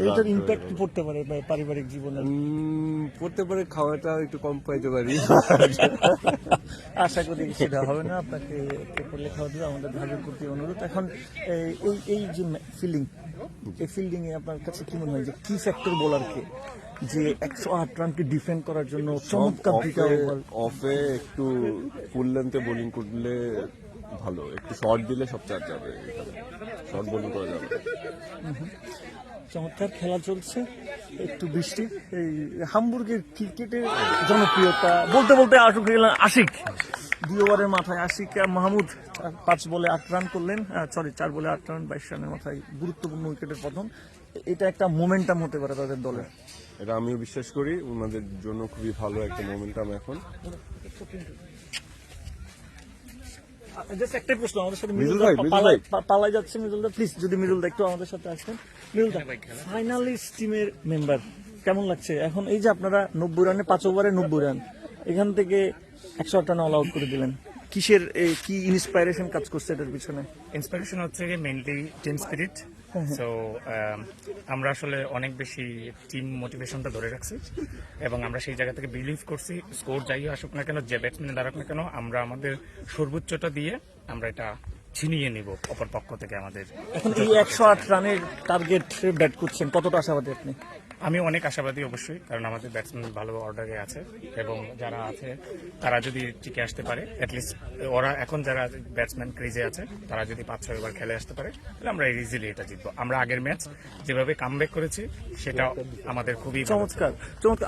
Speaker 3: এটার ইম্প্যাক্ট পড়তে পারে পারিবারিক জীবনে?
Speaker 11: পড়তে পারে, খাওয়াটা একটু কম পাইতে পারি।
Speaker 3: আশা করি সেটা হবে না, আপনাকে করলে খাওয়া দেবে, আমাদের ভাবির প্রতি অনুরোধ। এখন এই যে ফিল্ডিং, এই ফিল্ডিং এ আপনার কাছে কি মনে হয় যে কি ফ্যাক্টর বোলারকে যে 108 রানকে ডিফেন্ড করার জন্য চমৎকার দুইটা ওভার?
Speaker 11: অফে একটু ফুল লেন্থে বোলিং করলে ভালো, একটু শর্ট দিলে সব চার যাবে, শর্ট বোলিং করা যাবে।
Speaker 3: চমৎকার খেলা চলছে, একটু বৃষ্টি। এই হামবুর্গের ক্রিকেটের জনপ্রিয়তা বলতে বলতে আশিক 2 ওভারের মাথায় আশিক মাহমুদ 5 বলে 8 রান করলেন, 4 বলে 8 রান, 22 রানের মাথায় গুরুত্বপূর্ণ উইকেটের পতন। এটা একটা মোমেন্টাম হতে পারে তাদের দলের।
Speaker 11: এটা আমিও বিশ্বাস করি, ওনাদের জন্য খুবই ভালো একটা মোমেন্টাম এখন।
Speaker 3: জাস্ট একটাই প্রশ্ন, আমাদের সাথে
Speaker 11: মিজুল ভাই
Speaker 3: পালাই যাচ্ছে। মিজুলদা প্লিজ, যদি মিজুলদা একটু আমাদের সাথে আসেন। মিজুলদা, ফাইনালিস্ট টিমের মেম্বার কেমন লাগছে এখন? এই যে আপনারা 90 রানে 5 ওভারে 90 রান, এখান থেকে 108 রান অল আউট করে দিলেন, কিসের কি ইন্সপাইরেশন কাজ করছে এটার পিছনে?
Speaker 12: ইন্সপিরেশন হচ্ছে মেইনলি টিম স্পিরিট। সো আমরা আসলে অনেক বেশি টিম মোটিভেশনটা ধরে রাখছি এবং আমরা সেই জায়গা থেকে বিলিভ করছি, স্কোর যাই আসুক না কেন, যে ব্যাটসম্যান দাঁড়াক না কেন, আমরা আমাদের সর্বোচ্চটা দিয়ে আমরা এটা ছিনিয়ে নিব অপর পক্ষ থেকে আমাদের।
Speaker 3: এখন এই 108 রানের টার্গেট ব্যাট করছেন, কতটা আশাবাদী আপনি?
Speaker 12: আমি অনেক আশাবাদী অবশ্যই, কারণ আমাদের ব্যাটসম্যান ভালো অর্ডারে আছে এবং যারা আছে তারা যদি টিকে আসতে পারে, অ্যাটলিস্ট ওরা এখন যারা ব্যাটসম্যান ক্রিজে আছে তারা যদি 5-6 বার খেলে আসতে পারে, তাহলে আমরা ইজিলি এটা জিতবো। আমরা আগের ম্যাচ যেভাবে কামব্যাক করেছি সেটা আমাদের খুবই
Speaker 3: চমৎকার।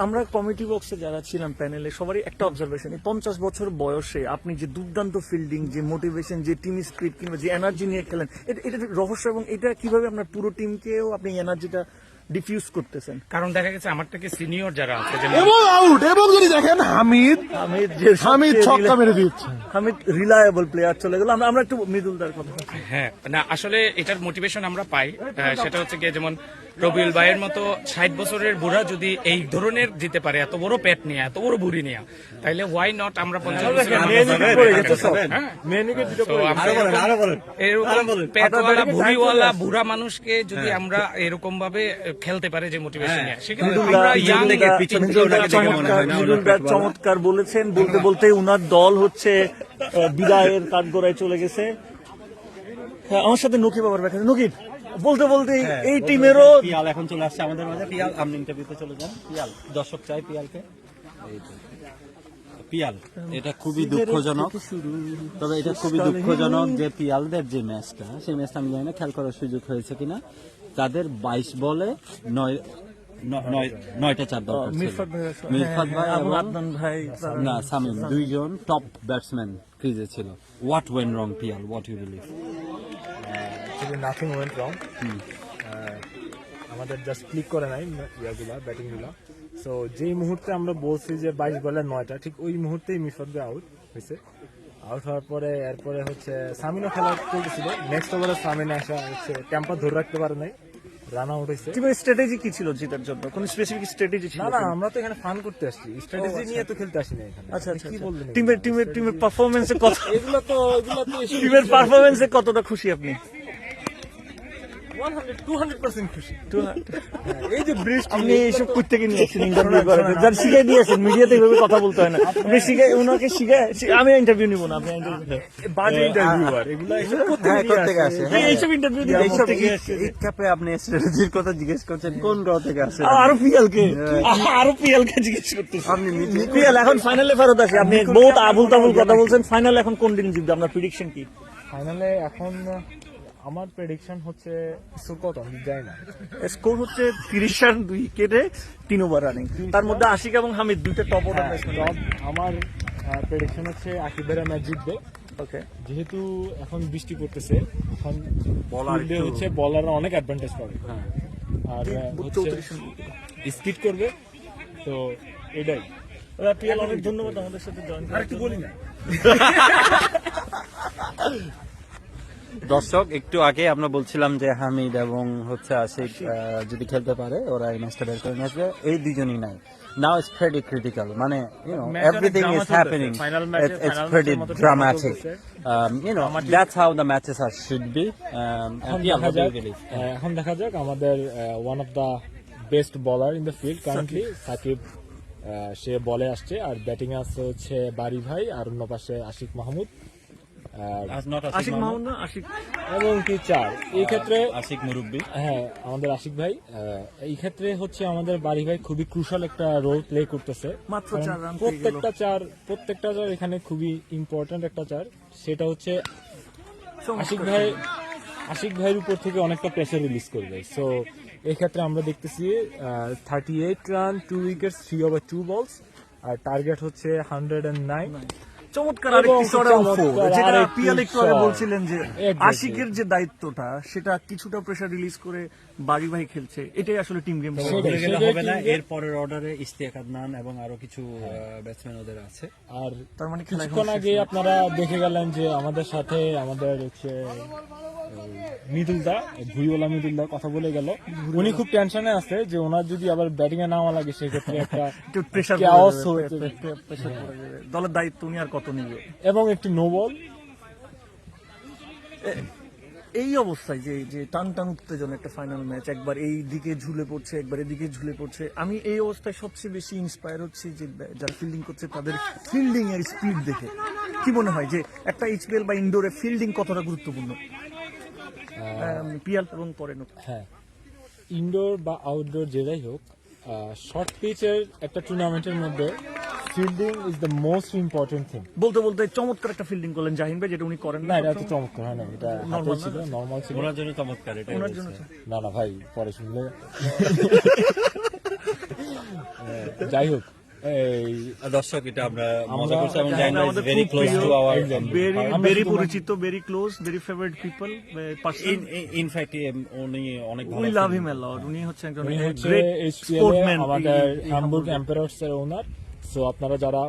Speaker 3: আমরা কমিটি বক্সে যারা ছিলাম প্যানেলে, সবারই একটা অবজারভেশন, এই 50 বছর বয়সে আপনি যে দুর্দান্ত ফিল্ডিং, যে মোটিভেশন, যে টিম স্পিরিট কিংবা যে এনার্জি নিয়ে খেলেন, এটা রহস্য, এবং এটা কিভাবে আপনার পুরো টিমকেও আপনি এনার্জিটা ডিফিউজ করতেছেন?
Speaker 12: কারণ দেখা গেছে আমার থেকে সিনিয়র যারা আছে,
Speaker 4: এবং আউট, এবং যদি দেখেন হামিদ ছক্কা মেরে দিচ্ছে,
Speaker 3: হামিদ রিলায়েবল প্লেয়ার চলে গেল। আমরা একটু মৃদুলদার কথা।
Speaker 12: হ্যাঁ, না আসলে এটার মোটিভেশন আমরা পাই, সেটা হচ্ছে গিয়ে যেমন রবিউল ভাইয়ের মতো 60 বছরের বুড়া যদি এই ধরনের দিতে পারে, এত বড় পেট নিয়ে, এত বড় বুড়ি নিয়ে, তাইলে ওয়াই নট আমরা 50 বছরের এরকম পেটওয়ালা বুড়িওয়ালা বুড়া মানুষকে যদি আমরা এরকম ভাবে খেলতে পারে যে মোটিভেশন নিয়ে, সেক্ষেত্রে আমরা young
Speaker 3: চমৎকার বলেছেন। বলতে বলতে উনার দল হচ্ছে বিদায়ের কাঠগড়ায় চলে গেছে। হ্যাঁ, আমার সাথে নকিব আবার দেখা যায়। নকিব, বলতে বলতে এই টিমেরও
Speaker 1: পিয়াল এখন চলে আসছে আমাদের মাঝে। পিয়াল, আপনি ইন্টারভিউতে চলে যান। পিয়াল, দর্শক চাই পিয়ালকে। পিয়াল, এটা খুবই দুঃখজনক, তবে এটা খুবই দুঃখজনক যে পিয়ালদের যে ম্যাচটা, সেই ম্যাচটা আমি জানি না খেয়াল করার সুযোগ হয়েছে কিনা, তাদের 22 বলে 9টা 4 দরকার ছিল। মিরফাত ভাই এবং
Speaker 3: আদনান ভাই,
Speaker 1: না সামিম, দুইজন টপ ব্যাটসম্যান ক্রিজে ছিল। What went wrong Piyal, what you believe?
Speaker 4: Nothing went wrong, আমাদের জাস্ট ক্লিক করে নাই ইয়াগুলা, ব্যাটিং গুলা। সো যেই মুহূর্তে আমরা বলছি যে 22 বলে 9টা, ঠিক ওই মুহূর্তেই মিরফাত ভাই আউট হয়েছে। আউট হওয়ার পরে এরপরে হচ্ছে সামিনও খেলা চলতেছিল। নেক্সট ওভারে সামিন আসা হচ্ছে টেম্পার ধরে রাখতে পারে নাই, রান আউট হয়েছে।
Speaker 3: টিমের স্ট্র্যাটেজি কি ছিল জেতার জন্য? কোন স্পেসিফিক স্ট্র্যাটেজি ছিল?
Speaker 4: না, আমরা তো এখানে ফান করতে আসছি, স্ট্র্যাটেজি নিয়ে তো খেলতে আসি না এখানে।
Speaker 3: আচ্ছা,
Speaker 4: কি বললেন?
Speaker 3: টিমের পারফরমেন্সে কত
Speaker 4: এগুলো তো
Speaker 3: টিমের পারফরমেন্সে কতটা খুশি আপনি?
Speaker 4: 200% খুশি। এই যে বৃষ্টি,
Speaker 3: আপনি এইসব কই থেকে নিয়ে আসছেন ইন্টারভিউ করার? যার শিখাই দিয়েছেন, মিডিয়াতে এইভাবে কথা বলতে হয় না। আপনি শিখাই, ওনাকে শিখাই, আমি ইন্টারভিউ নিব না, আপনি ইন্টারভিউ
Speaker 4: বাজে ইন্টারভিউয়ার, এগুলো এসব
Speaker 1: থেকে আসে।
Speaker 3: এইসব ইন্টারভিউ দিয়ে
Speaker 1: এইসব
Speaker 3: থেকে আসছে।
Speaker 1: ঈদ কাপে আপনি স্ট্র্যাটেজির কথা জিজ্ঞেস করছেন, কোন গ্রহ থেকে আসে?
Speaker 3: আরো পিএলকে জিজ্ঞেস করতেছেন। পিএল এখন ফাইনালে ফেরত আসে। আপনি বহুত আবুল তাবুল কথা বলছেন। ফাইনাল এখন কোন দিন জিতবে? আপনার প্রেডিকশন কি?
Speaker 4: ফাইনালে এখন আমার প্রেডিকশন হচ্ছে স্কোর কত আমি জানি না।
Speaker 3: স্কোর হচ্ছে 30 রান 2 উইকেটে 3 ওভার রানিং। তার মধ্যে আশিক এবং হামিদ দুইটা টপ অর্ডার ব্যাটসম্যান।
Speaker 4: আমার প্রেডিকশন হচ্ছে আকিব ভাইরা ম্যাচ জিতবে।
Speaker 3: ওকে,
Speaker 4: যেহেতু এখন বৃষ্টি পড়তেছে, এখন ফিল্ডে হচ্ছে বলাররা অনেক অ্যাডভান্টেজ পাবে, আর স্কিড করবে, তো এটাই।
Speaker 3: পিএল অনেক ধন্যবাদ আমাদের সাথে জয়েন করার জন্য।
Speaker 4: বলি না
Speaker 1: দর্শক, একটু আগে আমরা বলছিলাম যে হামিদ এবং হচ্ছে আশিক যদি খেলতে পারে ওরা এই ম্যাচটা বের করে নিয়ে আসবে। এই দুজনই নাই। Now it's pretty critical. মানে, everything is happening. It's pretty dramatic. That's how the matches should be.
Speaker 4: এখন দেখা যাক আমাদের one of the best bowler in the field currently Shakib, সে বলে আসছে, আর ব্যাটিং আছে হচ্ছে বারি ভাই, আর অন্য পাশে আশিক মাহমুদ,
Speaker 3: আশিক মাহমুদ না আশিক
Speaker 4: এবং কি 4 এই ক্ষেত্রে
Speaker 1: আশিক মুরব্বী।
Speaker 4: হ্যাঁ, আমাদের আশিক ভাই। এই ক্ষেত্রে হচ্ছে আমাদের বারি ভাই খুবই ক্রুশাল একটা রোল প্লে করতেছে।
Speaker 3: মাত্র 4 রান,
Speaker 4: প্রত্যেকটা চার এখানে খুবই ইম্পর্টেন্ট একটা চার। সেটা হচ্ছে আশিক ভাইয়ের উপর থেকে অনেকটা প্রেসার রিলিজ করবে। সো এই ক্ষেত্রে আমরা দেখতেছি 38 রান 2 উইকেটস 3 ওভার 2 বলস, আর টার্গেট হচ্ছে 109।
Speaker 3: চমৎকার আরেকটি চড়া অফ, যেটা পিএল একটু আগে বলছিলেন যে আশিকের যে দায়িত্বটা, সেটা কিছুটা প্রেসার রিলিজ করে বারি ভাই খেলছে। এটাই আসলে টিম গেম।
Speaker 1: হবে না, এর পরের অর্ডারে ইশতিয়াক আদনান এবং আরো কিছু ব্যাটসম্যান ওদের আছে।
Speaker 4: আর
Speaker 3: তার মানে
Speaker 4: কিছুক্ষণ আগে আপনারা দেখে গেলেন যে আমাদের সাথে আমাদের হচ্ছে মিদুলদা, ভুইওয়ালা মিদুলদা কথা বলে গেল। উনি খুব টেনশনে আছে যে ওনার যদি আবার ব্যাটিং এ নামা লাগে সেক্ষেত্রে একটা
Speaker 3: প্রেসার দলের দায়িত্ব উনি আর কত নিবে,
Speaker 4: এবং একটি নো বল।
Speaker 3: এই অবস্থায় যে টান উত্তেজনা, একটা ফাইনাল ম্যাচ, একবার এই দিকে ঝুলে পড়ছে, একবার এদিকে ঝুলে পড়ছে। আমি এই অবস্থায় সবচেয়ে বেশি ইন্সপায়ার হচ্ছি যে যারা ফিল্ডিং করছে তাদের ফিল্ডিং এর স্পিড দেখে। কি মনে হয় যে একটা এইচপিএল বা ইনডোরে ফিল্ডিং কতটা গুরুত্বপূর্ণ? পিএল এবং পরে
Speaker 4: হ্যাঁ, ইনডোর বা আউটডোর যেটাই হোক, শর্ট পিচের একটা টুর্নামেন্টের মধ্যে fielding is the most important thing.
Speaker 3: বলতে বলতে চমৎকার একটা ফিল্ডিং করলেন জাহিন ভাই, যেটা উনি করেন
Speaker 4: না। এটা তো চমৎকার হয় না, এটা নর্মাল ছিল
Speaker 1: ওনার জন্য চমৎকার। এটা
Speaker 3: ওনার জন্য
Speaker 4: না ভাই, পরে শুনলে। যাই হোক,
Speaker 1: দর্শক, এটা আমরা মজা করছি এবং জানি না is very close to our,
Speaker 3: very পরিচিত, very close, very favourite people person.
Speaker 1: In fact উনি অনেক ভালো,
Speaker 3: উই লাভ হিম আ লট। উনি হচ্ছে একজন
Speaker 4: গ্রেট স্পোর্টসম্যান, আমাদের হ্যামবুর্গ এম্পায়ার্স এর ওনার। সো আপনারা যারা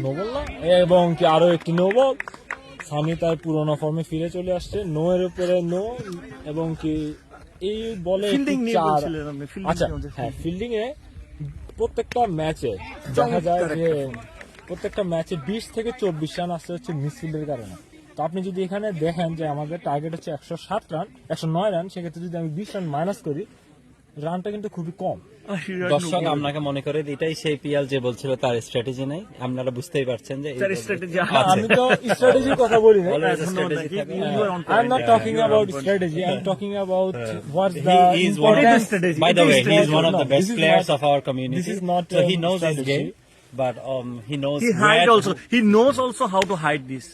Speaker 4: নোবল না, এবং কি আরো একটি নোবল, সামি তার পুরোনো ফর্মে ফিরে চলে আসছে। নো এর উপরে নো, এবং কি
Speaker 13: এই বলে
Speaker 3: Fielding
Speaker 13: একটি
Speaker 3: নিয়ে
Speaker 13: চার-
Speaker 3: বলছিলেন আপনি, fielding
Speaker 13: আচ্ছা
Speaker 3: নিয়ে আমাদের
Speaker 13: হ্যাঁ ফিল্ডিং এ প্রত্যেকটা ম্যাচে দেখা যায়
Speaker 3: চমৎকার
Speaker 13: যে
Speaker 3: একটা
Speaker 13: প্রত্যেকটা ম্যাচে 20 থেকে 24 রান আসছে হচ্ছে মিসফিল্ডের কারণে। তো আপনি যদি এখানে দেখেন যে আমাদের টার্গেট হচ্ছে 107 রান 109 রান, সেক্ষেত্রে যদি আমি 20 রান মাইনাস করি রানটা কিন্তু খুবই কম।
Speaker 1: দর্শক আপনাকে মনে করে এটাই সেই পিয়াল যে বলছিল তার স্ট্র্যাটেজি নেই, আপনারা বুঝতেই পারছেন যে
Speaker 3: তার strategy
Speaker 13: আমি তো স্ট্র্যাটেজির কথা বলি না,
Speaker 1: Always a strategy থাকে।
Speaker 13: I am not talking about strategy, I am talking about what's the
Speaker 1: He is one of
Speaker 3: strategy.
Speaker 1: by the way, he is
Speaker 13: strategy.
Speaker 1: one of the
Speaker 13: No,
Speaker 1: best
Speaker 13: this is
Speaker 1: players
Speaker 13: not-
Speaker 1: of our community.
Speaker 13: this is not,
Speaker 1: so he knows his
Speaker 13: strategy.
Speaker 1: game, but he knows
Speaker 3: He hide also. He knows also how to hide this.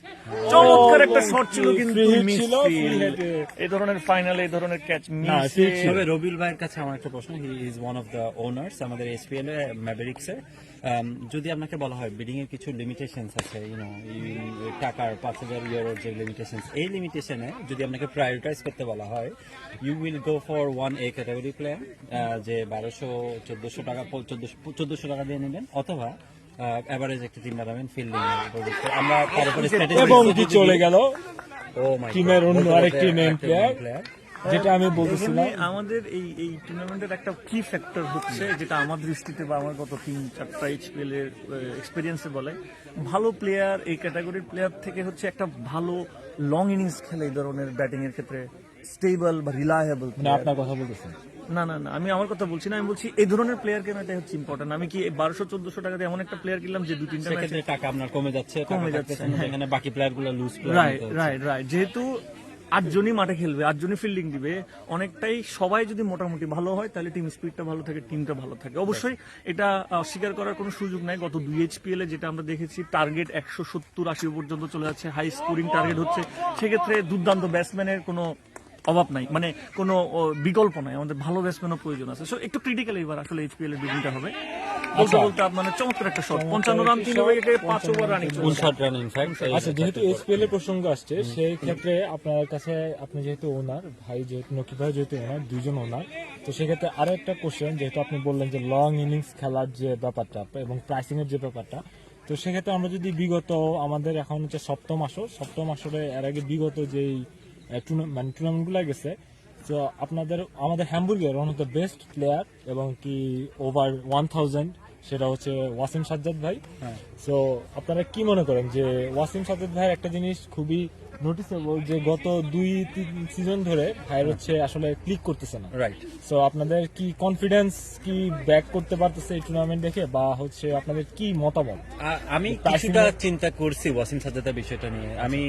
Speaker 3: চমৎকার একটা shot ছিল কিন্তু
Speaker 13: free hit
Speaker 3: miss
Speaker 13: ছিল, free hit এ।
Speaker 3: এই ধরনের ফাইনালে এই ধরনের ক্যাচ
Speaker 13: না,
Speaker 3: মিস
Speaker 13: free ছিল।
Speaker 1: তবে রবিউল ভাইয়ের কাছে আমার একটা প্রশ্ন, হি is one of the owners আমাদের এসপিএল এ ম্যাভেরিক্স এ। যদি আপনাকে বলা হয় বিডিং এর কিছু লিমিটেশনস আছে, টাকার 5,000 ইউরোর যে লিমিটেশনস, এই লিমিটেশনে যদি আপনাকে প্রায়োরিটাইজ করতে বলা হয়, you will go for 1A category player যে 1200-1400 টাকা 1400 টাকা দিয়ে নেবেন, অথবা এভারেজ একটা টিম বানাবেন ফিল্ডিং। আমরা তার উপরে
Speaker 13: এবং কি চলে গেল
Speaker 1: ও মাই
Speaker 13: টিমের অন্য আরেকটি মেইন প্লেয়ার, যেটা আমি বলতেছিলাম।
Speaker 3: এখানে আমাদের এই টুর্নামেন্টের একটা কি ফ্যাক্টর হচ্ছে, যেটা আমার দৃষ্টিতে বা আমার গত 3-4টা এইচপিএল এর এক্সপেরিয়েন্সে বলে, ভালো প্লেয়ার এই ক্যাটাগরির প্লেয়ার থেকে হচ্ছে একটা ভালো লং ইনিংস খেলে এই ধরনের ব্যাটিং এর ক্ষেত্রে স্টেবল বা রিলায়েবল।
Speaker 13: মানে আপনার কথা বলতেছেন?
Speaker 3: না না না, আমি আমার কথা বলছি না, আমি বলছি এই ধরনের প্লেয়ার কেনাটাই হচ্ছে ইম্পর্টেন্ট। আমি কি 1200-1400 টাকা দিয়ে এমন একটা প্লেয়ার কিনলাম যে 2-3টা ম্যাচে
Speaker 1: সেক্ষেত্রে টাকা আপনার কমে যাচ্ছে,
Speaker 3: কমে যাচ্ছে, হ্যাঁ।
Speaker 1: এখানে বাকি প্লেয়ার গুলো লুজ
Speaker 3: রাইট যেহেতু 8 জনই মাঠে খেলবে, 8 জনই ফিল্ডিং দিবে, অনেকটাই সবাই যদি মোটামুটি ভালো হয় তাহলে টিম স্পিরিটটা ভালো থাকে, টিমটা ভালো থাকে। অবশ্যই এটা অস্বীকার করার কোনো সুযোগ নাই। গত 2 এইচপিএল এ যেটা আমরা দেখেছি, টার্গেট 170-80 পর্যন্ত চলে যাচ্ছে, হাই স্কোরিং টার্গেট হচ্ছে, সেক্ষেত্রে দুর্দান্ত ব্যাটসম্যানের কোনো অভাব নাই, মানে কোনো বিকল্প নাই, আমাদের ভালো ব্যাটসম্যানও প্রয়োজন আছে। সো একটু ক্রিটিক্যাল এবার আসলে এইচপিএল এর বিগিনটা হবে। বলতে বলতে আপনার চমৎকার একটা শট, 55 রান 3 উইকেটে 5 ওভার রানিং।
Speaker 13: আচ্ছা, যেহেতু এইচপিএল এর প্রসঙ্গ আসছে, সেই ক্ষেত্রে আপনার কাছে, আপনি যেহেতু ওনার ভাই, যেহেতু নকিব ভাই যেহেতু ওনার, দুইজন ওনার, তো সেক্ষেত্রে আরো একটা কোশ্চেন, যেহেতু আপনি বললেন যে লং ইনিংস খেলার যে ব্যাপারটা এবং প্রাইসিং এর যে ব্যাপারটা, তো সেক্ষেত্রে আমরা যদি বিগত আমাদের এখন হচ্ছে সপ্তম আসরে এর আগে বিগত যেই টুর্নামেন্ট গুলো গেছে, তো আমাদের হ্যামবুর্গের one of the best player এবং কি ওভার 1000, সেটা হচ্ছে ওয়াসিম সাজ্জাদ ভাই। সো আপনারা কি মনে করেন যে ওয়াসিম সাজ্জাদ ভাইয়ের একটা জিনিস খুবই নোটিসেবল, যে গত 2-3 সিজন ধরে ভাইয়ের হচ্ছে আসলে ক্লিক করতেছে না, রাইট? সো আপনাদের কি কনফিডেন্স কি ব্যাক করতে পারতেছে এই টুর্নামেন্ট দেখে, বা হচ্ছে আপনাদের কি মতামত?
Speaker 1: আমি কিছুটা চিন্তা করছি ওয়াসিম সাজ্জাদের বিষয়টা নিয়ে। আমি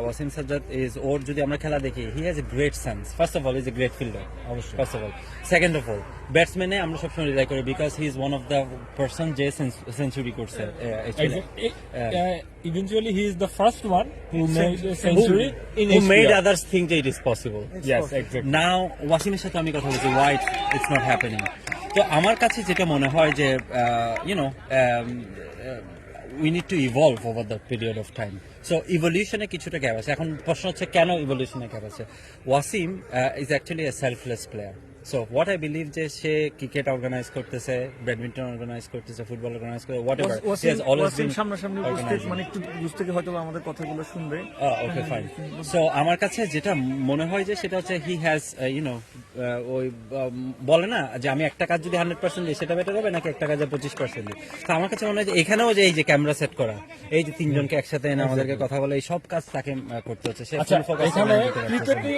Speaker 1: ওয়াসিম সাজ্জাদ ওর যদি আমরা খেলা দেখি, he has a great sense. First of all is a great fielder, অবশ্যই, first of all. Second of all, ব্যাটসম্যানে আমরা সবসময় রিলাই করি, because he is one of the person যে সেঞ্চুরি করছে।
Speaker 13: Eventually he is the first one who made a century in
Speaker 1: who made
Speaker 13: HPL.
Speaker 1: others think that it is possible.
Speaker 13: Yes, exactly.
Speaker 1: Now ওয়াসিমের সাথে আমি কথা বলছি, why it's not happening. তো আমার কাছে যেটা মনে হয় যে we need to evolve over the period of time. So evolution এ কিছুটা গ্যাপ আছে। এখন প্রশ্ন হচ্ছে কেন evolution এ গ্যাপ আছে? Wasim is actually a selfless player. So what I believe যে সে ক্রিকেট অর্গানাইজ করতেছে, ব্যাডমিন্টন অর্গানাইজ করতেছে, ফুটবল অর্গানাইজ করে, whatever. He has always been
Speaker 3: সামনাসামনি মানে একটু বুঝতে হয়তো আমাদের কথাগুলো শুনবে।
Speaker 1: ওকে, ফাইন। সো আমার কাছে যেটা মনে হয় যে সেটা হচ্ছে হি হ্যাজ ওই বলে না যে আমি একটা কাজ যদি 100% দিই সেটা বেটার হবে, নাকি একটা কাজে 25% দিই। তো আমার কাছে মনে হয় যে এখানেও যে এই যে ক্যামেরা সেট করা, এই যে 3 জনকে একসাথে এনে আমাদেরকে কথা বলে, এই সব কাজ তাকে করতে হচ্ছে।
Speaker 13: আচ্ছা, এখানে ক্রিকেটিং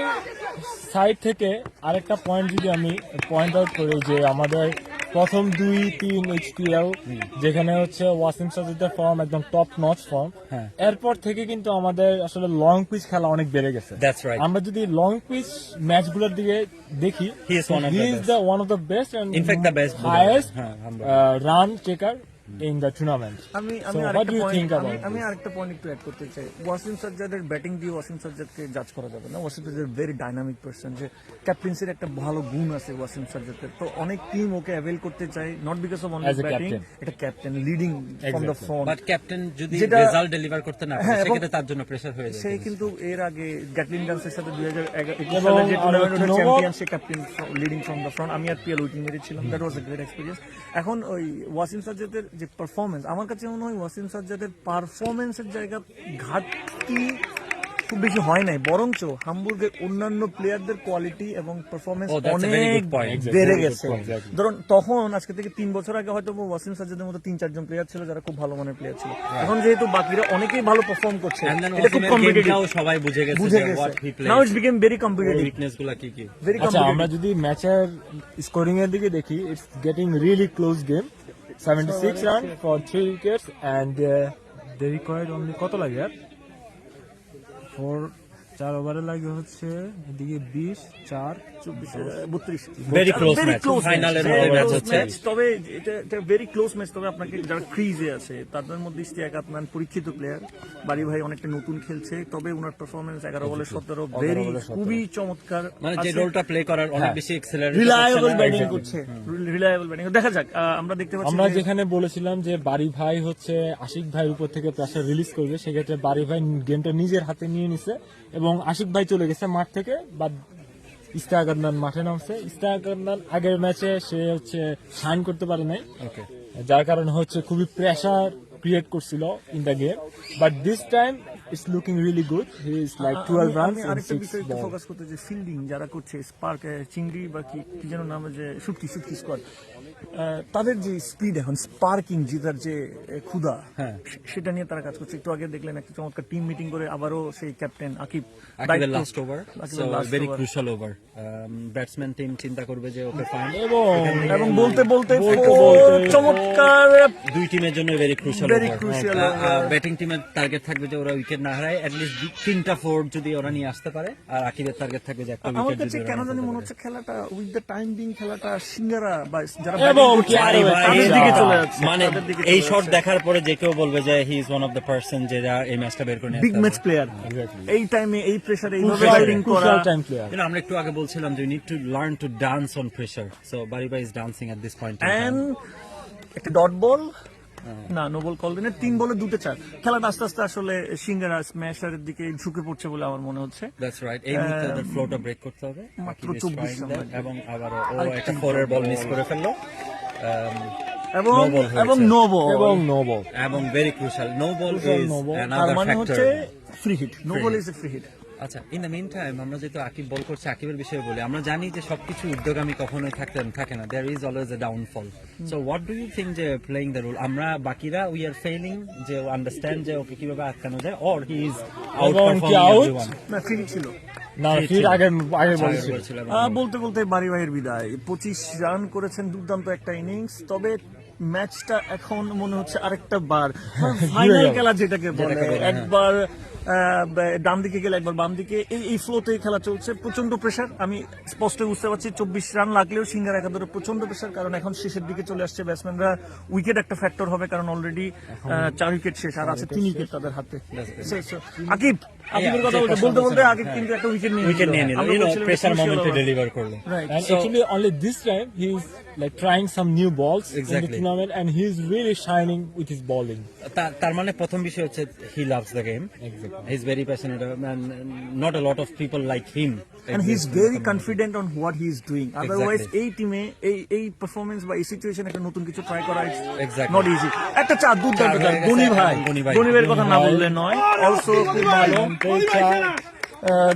Speaker 13: সাইড থেকে আরেকটা পয়েন্ট যদি আমি পয়েন্ট আউট করি, যে আমাদের প্রথম 2-3 এইচপিএল যেখানে হচ্ছে ওয়াসিম সাজ্জাদের ফর্ম একদম টপ নচ ফর্ম, এরপর থেকে কিন্তু আমাদের আসলে লং পিচ খেলা অনেক বেড়ে গেছে। আমরা যদি লং পিচ ম্যাচগুলোর দিকে দেখি, he is one of the best and
Speaker 1: in fact the best
Speaker 13: highest run taker in the tournament.
Speaker 3: আমি আরেকটা পয়েন্ট একটু অ্যাড করতে চাই। ওয়াসিম সাজ্জাদের ব্যাটিং দিয়ে ওয়াসিম সাজ্জাদকে জাজ করা যাবে না। Wasim Sajjad very dynamic person, যে ক্যাপ্টেন্সির একটা ভালো গুণ আছে ওয়াসিম সাজ্জাদের। তো অনেক টিম ওকে অ্যাভেল করতে চায়, not because of only batting, এটা captain leading from the front.
Speaker 1: But captain যদি রেজাল্ট ডেলিভার করতে না পারে, সেক্ষেত্রে তার জন্য প্রেসার হয়ে যায়।
Speaker 3: সে কিন্তু এর আগে গ্যাটলিন গানসের সাথে 2021 সালে যে টুর্নামেন্টের champion, say captain leading from the front. আমি আর পিএল উইকিং এর ছিলাম, that was a great experience. এখন ওই ওয়াসিম সাজ্জাদের যে পারফরমেন্স, আমার কাছে মনে হয় ওয়াসিম সাজ্জাদের পারফরমেন্সের জায়গা ঘাটতি খুব বেশি হয় নাই, বরঞ্চ হামবুর্গের অন্যান্য প্লেয়ারদের কোয়ালিটি এবং performance
Speaker 1: Oh, that's a very
Speaker 3: অনেক
Speaker 1: good point.
Speaker 3: বেড়ে
Speaker 13: Exactly.
Speaker 3: গেছে।
Speaker 13: Exactly.
Speaker 3: ধরুন তখন আজকে থেকে 3 বছর আগে হয়তো ওয়াসিম সাজ্জাদের মতো 3-4 জন প্লেয়ার ছিল যারা খুব ভালো মানের প্লেয়ার ছিল। এখন যেহেতু বাকিরা অনেকেই ভালো পারফর্ম করছে,
Speaker 1: And then
Speaker 3: এটা খুব
Speaker 1: ওসিমের
Speaker 3: কম্পিটিটিভ,
Speaker 1: গেমটাও সবাই বুঝে গেছে
Speaker 3: বুঝে
Speaker 1: যে
Speaker 3: গেছে।
Speaker 1: what he plays,
Speaker 3: now it's became very competitive,
Speaker 1: weakness গুলা কি কি।
Speaker 3: ভেরি
Speaker 13: আচ্ছা আমরা
Speaker 3: কম্পিটিটিভ।
Speaker 13: যদি ম্যাচের স্কোরিং এর দিকে দেখি, it's getting really close game, 76 run for 3 wickets and they required only কত লাগে আর 4 ওভারে লাগে হচ্ছে এদিকে 20 4
Speaker 3: 32
Speaker 1: Very close match. Final এর মধ্যে match হচ্ছে।
Speaker 3: তবে এটা ভেরি ক্লোজ ম্যাচ। তবে আপনাকে যারা ক্রিজে আছে তাদের মধ্যে ইশতিয়াক আদনান পরীক্ষিত প্লেয়ার, বাড়ি ভাই অনেকটা নতুন খেলছে, তবে ওনার পারফরমেন্স 11 বলে 17 ভেরি খুবই চমৎকার,
Speaker 1: মানে যে রোলটা প্লে করার অনেক বেশি এক্সেলারেট
Speaker 3: রিলায়েবল ব্যাটিং করছে, রিলায়েবল ব্যাটিং। দেখা যাক, আমরা দেখতে পাচ্ছি
Speaker 13: আমরা যেখানে বলেছিলাম যে বাড়ি ভাই হচ্ছে আশিক ভাইয়ের উপর থেকে প্রেসার রিলিজ করবে, সেক্ষেত্রে বাড়ি ভাই গেমটা নিজের হাতে নিয়ে নিছে এবং আশিক ভাই চলে গেছে মাঠ থেকে, বাট ইশতিয়াক আদনান মাঠে নামছে। ইশতিয়াক আদনান আগের ম্যাচে সে হচ্ছে শাইন করতে পারে নাই, যার কারণে হচ্ছে খুবই প্রেসার ক্রিয়েট করছিল in the game, but this time it's looking really good. He is like 12 runs
Speaker 3: আমি
Speaker 13: ইন
Speaker 3: আরেকটা
Speaker 13: 6
Speaker 3: বিষয় একটু
Speaker 13: বল।
Speaker 3: ফোকাস করতে, যে ফিল্ডিং যারা করছে স্পার্ক, চিংড়ি বা কি যেন নাম, যে শুটকি স্কোয়াড, তাদের যে স্পিড, এখন স্পার্কিং জেতার যে ক্ষুধা, সেটা নিয়ে তারা কাজ করছে। একটু আগে দেখলেন একটা চমৎকার টিম মিটিং করে আবারও সেই ক্যাপ্টেন আকিবের
Speaker 1: last over, so very crucial over. Batsman team চিন্তা করবে যে ওকে ফাইন,
Speaker 3: এবং বলতে বলতে চমৎকার
Speaker 1: 2 টিমের জন্য very crucial
Speaker 3: Very
Speaker 1: over.
Speaker 3: crucial
Speaker 1: batting টিমের টার্গেট থাকবে যে ওরা উইকেট না হারায়, অ্যাট লিস্ট 3টা 4 যদি ওরা নিয়ে আসতে পারে, আর আকিবের টার্গেট থাকবে যে একটা
Speaker 3: আমার
Speaker 1: উইকেট
Speaker 3: কাছে
Speaker 1: যদি
Speaker 3: কেন
Speaker 1: ওরা
Speaker 3: জানি
Speaker 1: নিতে
Speaker 3: মনে
Speaker 1: পারে।
Speaker 3: হচ্ছে খেলাটা উইথ দ্য টাইম বিং, খেলাটা সিঙ্গারা বা যারা
Speaker 13: এবং
Speaker 3: batting করছে,
Speaker 13: আরে ভাই,
Speaker 3: তাদের দিকে চলে যাচ্ছে,
Speaker 1: মানে
Speaker 3: তাদের দিকে
Speaker 1: এই
Speaker 3: চলে
Speaker 1: শট
Speaker 3: যাচ্ছে।
Speaker 1: দেখার পরে যে কেউ বলবে যে হি is one of the person যে এই ম্যাচটা বের করে নিয়ে
Speaker 3: বিগ ম্যাচ প্লেয়ার, এই টাইমে এই প্রেসারে এইভাবে ব্যাটিং করা।
Speaker 13: Crucial time player.
Speaker 1: আমরা একটু আগে বলছিলাম যে we need to learn to dance on pressure, so বারিবা is dancing at this point.
Speaker 3: And একটা ডট বল, না নো বল কল দিনে 3 বলে 2 4। খেলাটা আস্তে আস্তে আসলে সিঙ্গারা স্ম্যাশারের দিকে ঝুঁকে পড়ছে বলে আমার মনে হচ্ছে।
Speaker 1: That's right. এই মুহূর্তে ওদের ফ্লোটা ব্রেক করতে হবে,
Speaker 3: মাত্র
Speaker 1: Akib is
Speaker 3: 24
Speaker 1: trying
Speaker 3: run
Speaker 1: that,
Speaker 3: লাগবে।
Speaker 1: এবং আবার ও একটা 4 এর বল মিস করে ফেললো,
Speaker 3: এবং
Speaker 1: No ball হয়েছে।
Speaker 3: এবং নো বল,
Speaker 13: এবং নো বল।
Speaker 1: এবং very crucial no ball
Speaker 13: Crucial
Speaker 1: is
Speaker 13: no ball।
Speaker 3: তার
Speaker 1: অ্যানাদার
Speaker 3: মানে হচ্ছে
Speaker 1: factor.
Speaker 3: Free hit, no ball is a free hit.
Speaker 1: আচ্ছা, ইন দ্য মিন টাইম আমরা যেহেতু আকিব বল করছে, আকিবের বিষয়ে বলি, আমরা জানি যে সবকিছু উদ্যোগামী কখনোই থাকে না, there is always a downfall. So what do you think যে প্লেইং দ্য রোল, আমরা বাকিরা উই আর ফেইলিং যে আন্ডারস্ট্যান্ড যে ওকে কিভাবে আটকানো যায়, অর হি ইজ আউট
Speaker 13: এবং কি
Speaker 1: পারফর্মিং
Speaker 13: out?
Speaker 1: এভরিওয়ান।
Speaker 3: না ফ্রি ছিল।
Speaker 13: না ফির আগে বলেছিল।
Speaker 3: বলতে বলতে বাড়ি ভাইয়ের বিদায়, 25 রান করেছেন, দুর্দান্ত একটা ইনিংস। তবে ম্যাচটা এখন মনে হচ্ছে আরেকটা বার ফাইনাল খেলা যেটাকে বলে, একবার ডান দিকে গেলে একবার বাম দিকে, এই ফ্লোতে খেলা চলছে। প্রচন্ড প্রেসার, আমি স্পষ্ট বুঝতে পারছি 24 রান লাগলেও সিঙ্গার একাদরে প্রচন্ড প্রেসার, কারণ এখন শেষের দিকে চলে আসছে ব্যাটসম্যানরা, উইকেট একটা ফ্যাক্টর হবে, কারণ অলরেডি 4 উইকেট শেষ, আর আছে 3 উইকেট তাদের হাতে। আকিবের কথা বলতে বলতে আকিব কিন্তু একটা উইকেট নিয়ে
Speaker 1: নিল, ইউ নো প্রেসার মোমেন্টে ডেলিভার করলো।
Speaker 13: And actually only this time he is like trying some new balls in the
Speaker 1: Exactly.
Speaker 13: tournament and he is really shining with his bowling.
Speaker 1: তার মানে প্রথম বিষয় হচ্ছে he loves the game, he is very passionate, and not a lot of people like him,
Speaker 3: and he is very confident on what he is doing. Otherwise এই টিমে এই performance বা এই সিচুয়েশনে একটা নতুন কিছু ট্রাই করা
Speaker 1: Exactly.
Speaker 3: Not easy. একটা চার দুর্দান্ত চার, গনি ভাই, গনি ভাইয়ের কথা না বললে নয়, অলসো খুব ভালো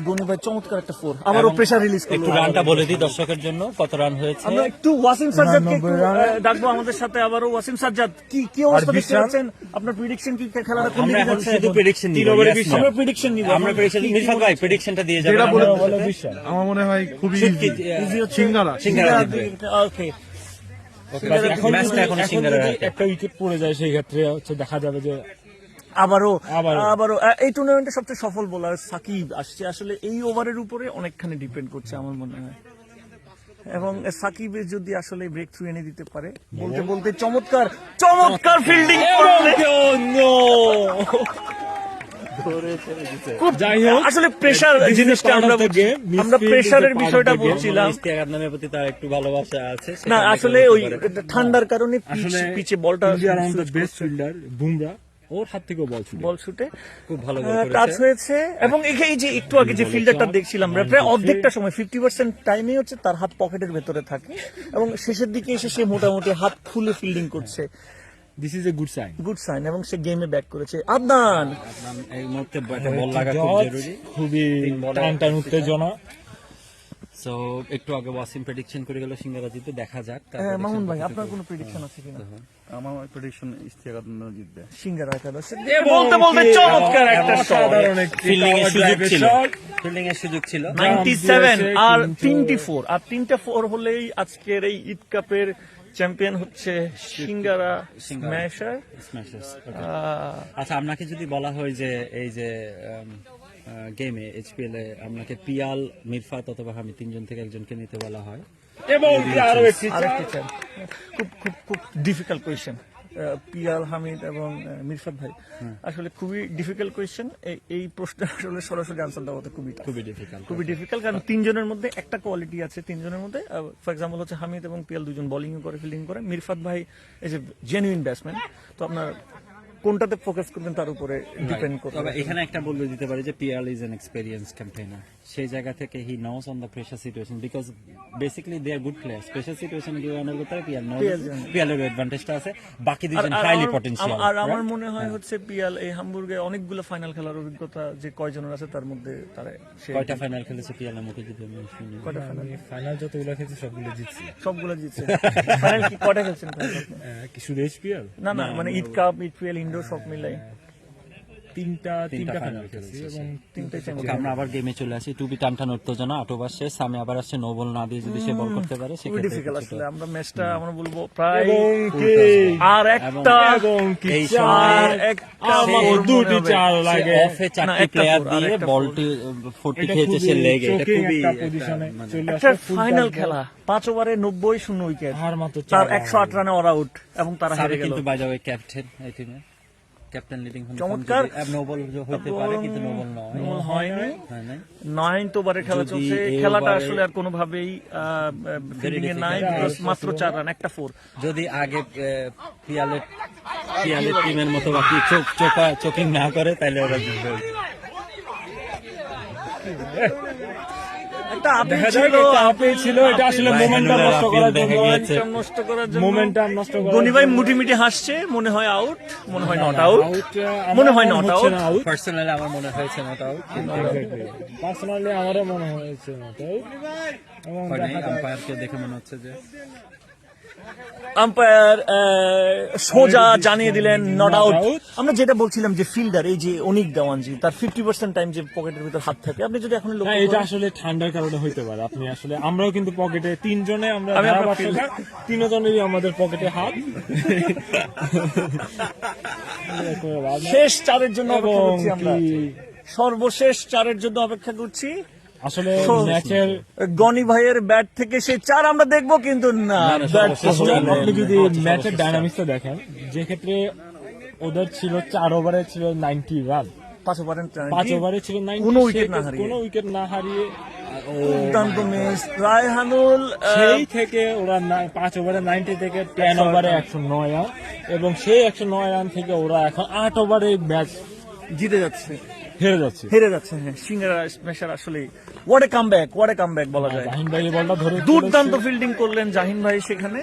Speaker 3: গনি ভাই, চমৎকার একটা 4, আমারও প্রেসার রিলিজ করলো।
Speaker 1: একটু রানটা বলে দিই দর্শকের জন্য, কত রান হয়েছে।
Speaker 3: আমরা একটু ওয়াসিম সাজ্জাদকে একটু ডাকবো আমাদের সাথে আবারও। ওয়াসিম সাজ্জাদ, কি অবস্থা দেখতে পাচ্ছেন? আপনার প্রেডিকশন কি, খেলাটা কোন দিকে যাচ্ছে?
Speaker 1: শুধু প্রেডিকশন নিব,
Speaker 3: আমরা প্রেডিকশন নিব,
Speaker 1: আমরা প্রেডিকশন মিরফাত ভাই প্রেডিকশনটা দিয়ে যাবেন।
Speaker 4: আমার মনে হয় খুবই
Speaker 3: ইজি হচ্ছে
Speaker 4: সিঙ্গারা।
Speaker 3: ওকে।
Speaker 13: এখন
Speaker 1: ম্যাচটা এখন সিঙ্গারের
Speaker 13: যদি
Speaker 1: হাতে।
Speaker 13: একটা উইকেট পড়ে যায় সেই ক্ষেত্রে হচ্ছে দেখা যাবে যে
Speaker 3: আবারও এই টুর্নামেন্টে সবচেয়ে সফল বোলার সাকিব আসছে, আসলে এই ওভারের উপরে অনেকখানি ডিপেন্ড করছে আমার মনে হয়। এবং সাকিবের যদি আসলে ব্রেক থ্রু এনে দিতে পারে, বলতে বলতে চমৎকার ফিল্ডিং আসলে প্রেসার জিনিসটা আমরা প্রেসারের বিষয়টা বলছিলাম
Speaker 1: ইশতিয়াক আদনানের প্রতি তার একটু ভালোবাসা আছে,
Speaker 3: না, আসলে ওই ঠান্ডার কারণে পিচে বলটা
Speaker 13: বেস্ট ফিল্ডার বুমরা ওর হাত থেকে বল ছুটে
Speaker 1: খুব ভালো
Speaker 3: টাচ হয়েছে। এবং এই যে একটু আগে যে ফিল্ডারটা দেখছিলাম, প্রায় অর্ধেকটা সময় 50% টাইমে হচ্ছে তার হাত পকেটের ভেতরে থাকে, এবং শেষের দিকে এসে সে মোটামুটি হাত খুলে ফিল্ডিং করছে।
Speaker 13: This is a good sign.
Speaker 3: Good sign, এবং সে গেমে ব্যাক করেছে। আদনান
Speaker 1: এই মুহূর্তে একটা বল লাগা খুব জরুরি,
Speaker 13: খুবই টান উত্তেজনা।
Speaker 1: সো একটু আগে ওয়াসিম প্রেডিকশন করে গেল সিঙ্গারা জিতবে, দেখা যাক।
Speaker 3: মামুন ভাই, আপনার কোনো প্রেডিকশন আছে কিনা?
Speaker 5: আমার প্রেডিকশন ইশতিয়াক জিতবে।
Speaker 3: সিঙ্গারা একাদশ বলতে বলতে চমৎকার একটা
Speaker 13: সাধারণ
Speaker 1: ফিল্ডিং এর সুযোগ ছিল, ফিল্ডিং এর সুযোগ ছিল।
Speaker 3: 97 আর 3-4 হলেই আজকের এই ঈদ কাপের চ্যাম্পিয়ন হচ্ছে সিঙ্গারা স্ম্যাশার।
Speaker 1: আচ্ছা, আপনাকে যদি বলা হয় যে এই যে গেমে এইচপিএল এ আপনাকে পিয়াল, মিরফাত অথবা আমি তিনজন থেকে একজনকে নিতে বলা হয়,
Speaker 13: এবং আরো একটি
Speaker 3: খুব ডিফিকাল্ট কোয়েশ্চেন। পিয়াল, হামিদ এবং মিরফাত ভাই, আসলে খুবই ডিফিকাল্ট কোয়েশ্চেন। এই প্রশ্নের আসলে সরাসরি আনসার দেওয়া খুবই ডিফিকাল্ট, কারণ তিনজনের মধ্যে একটা কোয়ালিটি আছে। তিনজনের মধ্যে ফর এক্সাম্পল হচ্ছে হামিদ এবং পিয়াল দুজন বোলিং করে, ফিল্ডিং করে। মিরফাত ভাই ইজ এ জেনুইন ব্যাটসম্যান। তো আপনার কোনটাতে ফোকাস করবেন তার উপরে ডিপেন্ড করে।
Speaker 1: তবে এখানে একটা বলে দিতে পারি যে Piyal is an experience campaigner. সেই জায়গা থেকে he knows on the pressure situation, because basically they are good players. Pressure situation গিয়ে অনেক করতে পিয়াল নোস, পিয়ালের অ্যাডভান্টেজটা আছে, বাকি দুজন হাইলি পটেনশিয়াল।
Speaker 3: আর আমার মনে হয় হচ্ছে পিয়াল এই হামবুর্গে অনেকগুলো ফাইনাল খেলার অভিজ্ঞতা যে কয়জনের আছে তার মধ্যে তারা
Speaker 1: কয়টা ফাইনাল খেলেছে পিয়ালের মুখে যদি আমি শুনি।
Speaker 3: কয়টা
Speaker 13: ফাইনাল যতগুলো খেলছে সবগুলো জিতছে।
Speaker 3: ফাইনাল কি কয়টা খেলছেন?
Speaker 13: কি শুধু এইচপিএল
Speaker 3: না, মানে ঈদ কাপ, ইপিএল, ইন্ডোর সব মিলাই
Speaker 13: তিনটা ফাইনাল খেলেছি এবং তিনটাই চ্যাম্পিয়ন।
Speaker 1: আমরা আবার গেমে চলে আসি। টু বি টানটান উত্তেজনা, 8 ওভার শেষ, সামনে আবার আসছে নো বল না দিয়ে যদি সে বল করতে পারে
Speaker 3: খুবই ডিফিকাল্ট। আসলে আমরা ম্যাচটা আমরা বলবো প্রায় আর একটা
Speaker 1: এই সময়
Speaker 13: আমার দুটি চার লাগে
Speaker 1: অফে 4টি প্লেয়ার দিয়ে বলটি 40 খেয়েছে সে লেগে। এটা খুবই
Speaker 13: পজিশনে চলে
Speaker 3: একটা ফাইনাল খেলা, 5 ওভারে 90 শূন্য উইকেট,
Speaker 13: আর মাত্র
Speaker 3: 108 রানে অল আউট, এবং তারা হেরে গেল।
Speaker 1: কিন্তু বাই দ্য ওয়ে ক্যাপ্টেন এই টিমে, ক্যাপ্টেন লিডিং
Speaker 3: চমৎকার
Speaker 1: নোবল হইতে পারে, কিন্তু নোবল
Speaker 3: হয়নি। 9th ওভারে খেলা চলছে। খেলাটা আসলে আর কোনোভাবেই ফিল্ডিং এ নাই, মাত্র 4 রান, একটা 4।
Speaker 1: যদি আগে পিয়ালের টিমের মতো বাকি চোকিং না করে তাহলে ওরা জিতবে।
Speaker 3: গনি ভাই মুটিমিটি হাসছে, মনে হয় আউট, মনে হয় নট আউট, মনে হয় নট আউট।
Speaker 1: পার্সোনালি আমার মনে হয়েছে নট আউট,
Speaker 13: পার্সোনালি আমারও মনে হয়েছে নট আউট, এবং
Speaker 1: আম্পায়ারকে দেখে মনে হচ্ছে যে
Speaker 3: আম্পায়ার সোজা জানিয়ে দিলেন নট আউট। আমরা যেটা বলছিলাম যে ফিল্ডার, এই যে অনিক দেওয়ানজি, তার 50% টাইম যে পকেটের ভিতর হাত থাকে, আপনি যদি এখন
Speaker 13: এটা আসলে ঠান্ডার কারণে হইতে পারে। আপনি আসলে আমরাও কিন্তু পকেটে তিনজনে, আমরা তিনজনেরই আমাদের পকেটে হাত।
Speaker 3: শেষ 4-এর জন্য অপেক্ষা করছি আমরা, সর্বশেষ 4-এর জন্য অপেক্ষা করছি।
Speaker 13: আসলে ম্যাচের
Speaker 3: গনি ভাইয়ের ব্যাট থেকে সেই 4 আমরা দেখবো, কিন্তু না,
Speaker 13: আপনি যদি ম্যাচের ডায়নামিক্সটা দেখেন, যে ক্ষেত্রে ওদের ছিল 4 ওভারে ছিল 90 রান,
Speaker 3: 5
Speaker 13: ওভারে ছিল 90,
Speaker 3: কোনো উইকেট না হারিয়ে দুর্দান্ত মিস রায়হানুল।
Speaker 13: সেই থেকে ওরা 5 ওভারে 90 থেকে 10 ওভারে 109 রান, এবং সেই 109 রান থেকে ওরা এখন 8 ওভারে ম্যাচ
Speaker 3: জিতে যাচ্ছে,
Speaker 13: হেরে যাচ্ছে।
Speaker 3: হ্যাঁ, সিঙ্গারা স্ম্যাশার আসলে হোয়াট এ কামব্যাক বলা যায়।
Speaker 13: জাহিন ভাই বলটা ধরে
Speaker 3: দুর্দান্ত ফিল্ডিং করলেন জাহিন ভাই সেখানে।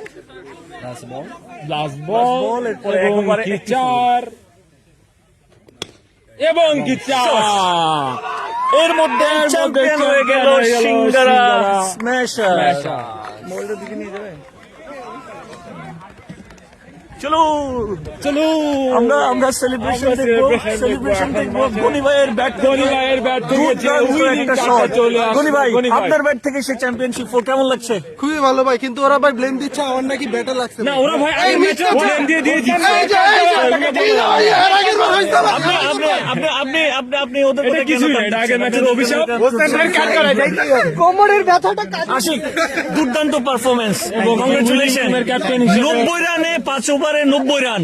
Speaker 13: লাস্ট বল এরপরে একেবারে 4 এবং কি 4,
Speaker 3: এর মধ্যে চ্যাম্পিয়ন হয়ে গেল সিঙ্গারা স্ম্যাশার। বলটা দিকে নিয়ে যাবে, চলো আমরা সেলিব্রেশন দেখবো। গনি ভাইয়ের ব্যাট গনি ভাই, আপনার ব্যাট থেকে সে চ্যাম্পিয়নশিপ 4 কেমন লাগছে?
Speaker 4: খুবই ভালো ভাই, কিন্তু ওরা ভাই ব্লেম দিচ্ছে আমার নাকি ব্যাটার লাগছে
Speaker 13: না। ওরা ভাই আগে ম্যাচে ব্লেম দিয়ে
Speaker 3: আপনি ওদের কথা
Speaker 13: কিছু আগে ম্যাচের অভিশাপ,
Speaker 3: কোমরের ব্যথাটা আশিক, দুর্দান্ত পারফরমেন্স এবং কংগ্রাচুলেশন। 90 রানে 5 ওভারে 90 রান,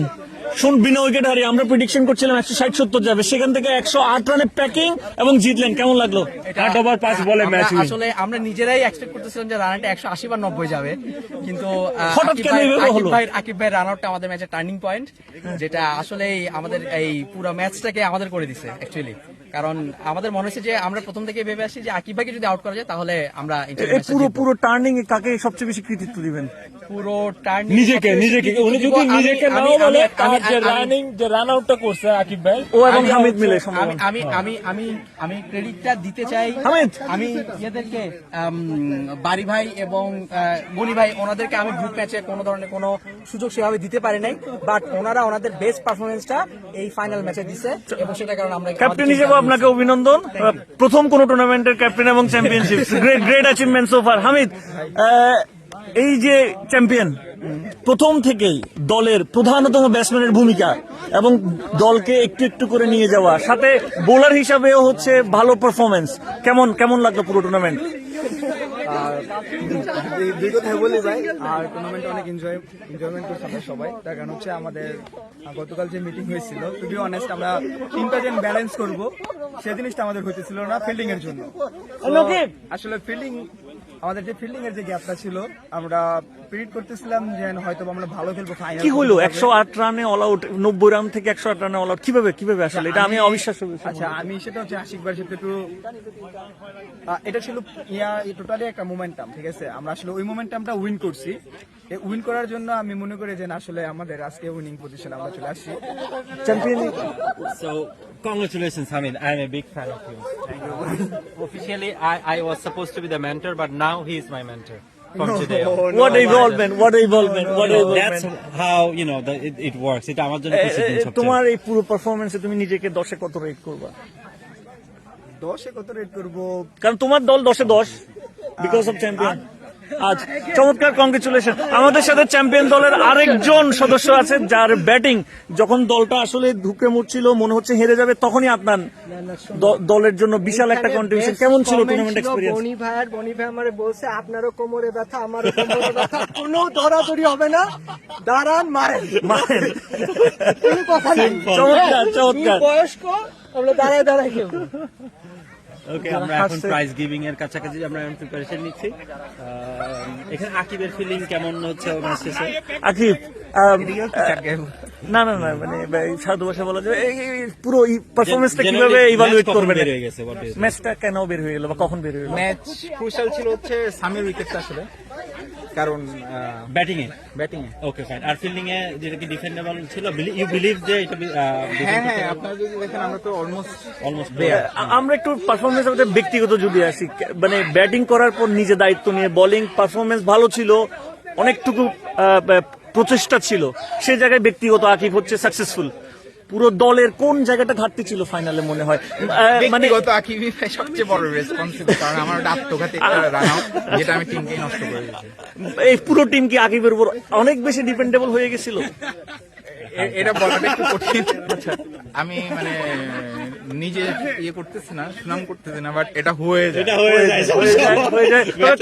Speaker 3: বিনা উইকেট হারিয়ে। আমরা প্রেডিকশন করছিলাম 160-70 যাবে, সেখান থেকে 108 রানে প্যাকিং এবং জিতলেন। কেমন লাগলো?
Speaker 13: 8 ওভার 5 বলে ম্যাচ।
Speaker 14: আসলে আমরা নিজেরাই এক্সপেক্ট করতেছিলাম যে রান আউটটা 180 বা 90 যাবে, কিন্তু
Speaker 3: হঠাৎ কেন
Speaker 14: আকিব ভাই রান আউটটা আমাদের ম্যাচের টার্নিং পয়েন্ট, যেটা আসলে আমাদের এই পুরো ম্যাচটাকে আমাদের করে দিছে অ্যাকচুয়ালি। কারণ আমাদের মনে হচ্ছে যে আমরা প্রথম থেকে ভেবে আসছি যে আকিব ভাইকে যদি আউট করা যায় তাহলে আমরা ইন্টারভিউ ম্যাচটা জিতবো।
Speaker 3: পুরো টার্নিং এ কাকে সবচেয়ে বেশি কৃতিত্ব দিবেন?
Speaker 14: পুরো টার্নিং
Speaker 13: নিজেকে উনি যদি নিজেকে নাও বলে তার যে রানিং যে রান আউটটা করছে আকিব ভাই
Speaker 3: ও এবং হামিদ মিলে
Speaker 14: আমি ক্রেডিটটা দিতে চাই
Speaker 3: হামিদ।
Speaker 14: আমি ইয়েদেরকে বারি ভাই এবং গনি ভাই ওনাদেরকে আমি গ্রুপ ম্যাচে কোনো ধরনের কোনো সুযোগ সেভাবে দিতে পারি নাই, বাট ওনারা ওনাদের বেস্ট পারফরমেন্সটা এই ফাইনাল ম্যাচে দিছে এবং সেটা কারণে আমরা
Speaker 3: ক্যাপ্টেন হিসেবে আপনাকে অভিনন্দন, প্রথম কোন টুর্নামেন্টের ক্যাপ্টেন এবং championship, great achievement so far. Hamid, এই যে চ্যাম্পিয়ন, প্রথম থেকেই দলের প্রধানতম ব্যাটসম্যানের ভূমিকা এবং দলকে একটু একটু করে নিয়ে যাওয়া, সাথে বোলার হিসাবেও হচ্ছে ভালো পারফরমেন্স, কেমন লাগলো পুরো টুর্নামেন্ট?
Speaker 7: দুই কথা বলে যাই, আর টুর্নামেন্টে অনেক এনজয়মেন্ট করছি আমরা সবাই। তার কারণ হচ্ছে আমাদের গতকাল যে মিটিং হয়েছিল, টু বি অনেস্ট আমরা টিমটা যেন ব্যালেন্স করবো সেই জিনিসটা আমাদের হইতেছিল না ফিল্ডিং এর জন্য। আসলে আমাদের যে ফিল্ডিং এর যে গ্যাপটা ছিল, আমরা প্রিডিক্ট করতেছিলাম যে হয়তো আমরা ভালো খেলবো ফাইনাল।
Speaker 3: কি হলো 108 রানে অল আউট, 90 রান থেকে 108 রানে অল আউট, কিভাবে আসলে এটা আমি অবিশ্বাস্য।
Speaker 7: আচ্ছা, আমি সেটা হচ্ছে আশিক ভাইয়ের সাথে একটু এটা ছিল টোটালি একটা মোমেন্টাম, ঠিক আছে? আমরা আসলে ওই মোমেন্টামটা উইন করছি। উইন করার জন্য আমি মনে করি যে আসলে আমাদের আজকে উইনিং পজিশন আমরা চলে আসছি।
Speaker 3: Champion.
Speaker 1: So, congratulations, Hamid. I'm a big fan of you. Thank you. Officially, I was supposed to be the mentor, but now he is my mentor. From today on.
Speaker 3: What involvement.
Speaker 1: That's how, it works. It আমার জন্য খুশি দিন সবচেয়ে।
Speaker 3: তোমার এই পুরো পারফরম্যান্সে তুমি নিজেকে 10-এ কত রেট করবা?
Speaker 7: 10-এ কত রেট করবো?
Speaker 3: কারণ তোমার দল 10-এ 10 বিকজ অফ চ্যাম্পিয়ন। আজ চমৎকার, কংগ্রেচুলেশন। আমাদের সাথে চ্যাম্পিয়ন দলের আরেকজন সদস্য আছে যার ব্যাটিং, যখন দলটা আসলে ধুকে মুড়ছিল, মনে হচ্ছে হেরে যাবে, তখনই আপনার দলের জন্য বিশাল একটা কন্ট্রিবিউশন। কেমন ছিল টুর্নামেন্ট এক্সপেরিয়েন্স?
Speaker 15: বনি ভাই আমারে বলছে আপনারও কোমরে ব্যথা, আমারও কোমরে ব্যথা, কোনো ধরাধরি হবে না, দাঁড়ান মারেন কোনো কথা নেই।
Speaker 3: চমৎকার।
Speaker 15: বয়স্ক, আমরা দাঁড়ায় খেলবো।
Speaker 1: ওকে, আমরা এখন প্রাইজ গিভিং এর কাছাকাছি, আমরা এখন প্রিপারেশন নিচ্ছি। এখানে আকিবের ফিলিং কেমন হচ্ছে ম্যাচ শেষে?
Speaker 3: আকিব, না মানে সাধু ভাষা বলা যায়, পুরো পারফরমেন্সটা কিভাবে ইভালুয়েট করবেন? ম্যাচটা কেন বের হয়ে গেল বা কখন বের হয়ে গেল?
Speaker 7: ম্যাচ ক্রুশাল ছিল হচ্ছে সামির উইকেটটা আসলে, কারণ
Speaker 1: ব্যাটিং এ ওকে ফাইন। আর ফিল্ডিং এ যেটা কি ডিফেন্ডেবল ছিল, ইউ বিলিভ যে এটা
Speaker 7: হ্যাঁ, আপনারা যদি দেখেন আমরা তো অলমোস্ট
Speaker 3: আমরা একটু পারফরমেন্স আমাদের ব্যক্তিগত যদি আসি, মানে ব্যাটিং করার পর নিজে দায়িত্ব নিয়ে বোলিং পারফরমেন্স ভালো ছিল, অনেকটুকু প্রচেষ্টা ছিল, সে জায়গায় ব্যক্তিগত আকিব হচ্ছে সাকসেসফুল। পুরো দলের কোন জায়গাটা ঘাটতি ছিল ফাইনালে মনে হয়?
Speaker 7: মানে আকিবই সবচেয়ে বড় রেসপন্সিবল, কারণ আমার আত্মঘাতী একটা রান আউট যেটা আমি টিমকেই নষ্ট করে দিয়েছি।
Speaker 3: এই পুরো টিম কি আকিবের উপর অনেক বেশি ডিপেন্ডেবল হয়ে গেছিল?
Speaker 7: এটা বলাটা একটু কঠিন। আমি মানে নিজে করতেছি না, সুনাম করতেছি না, বাট এটা হয়ে যায়।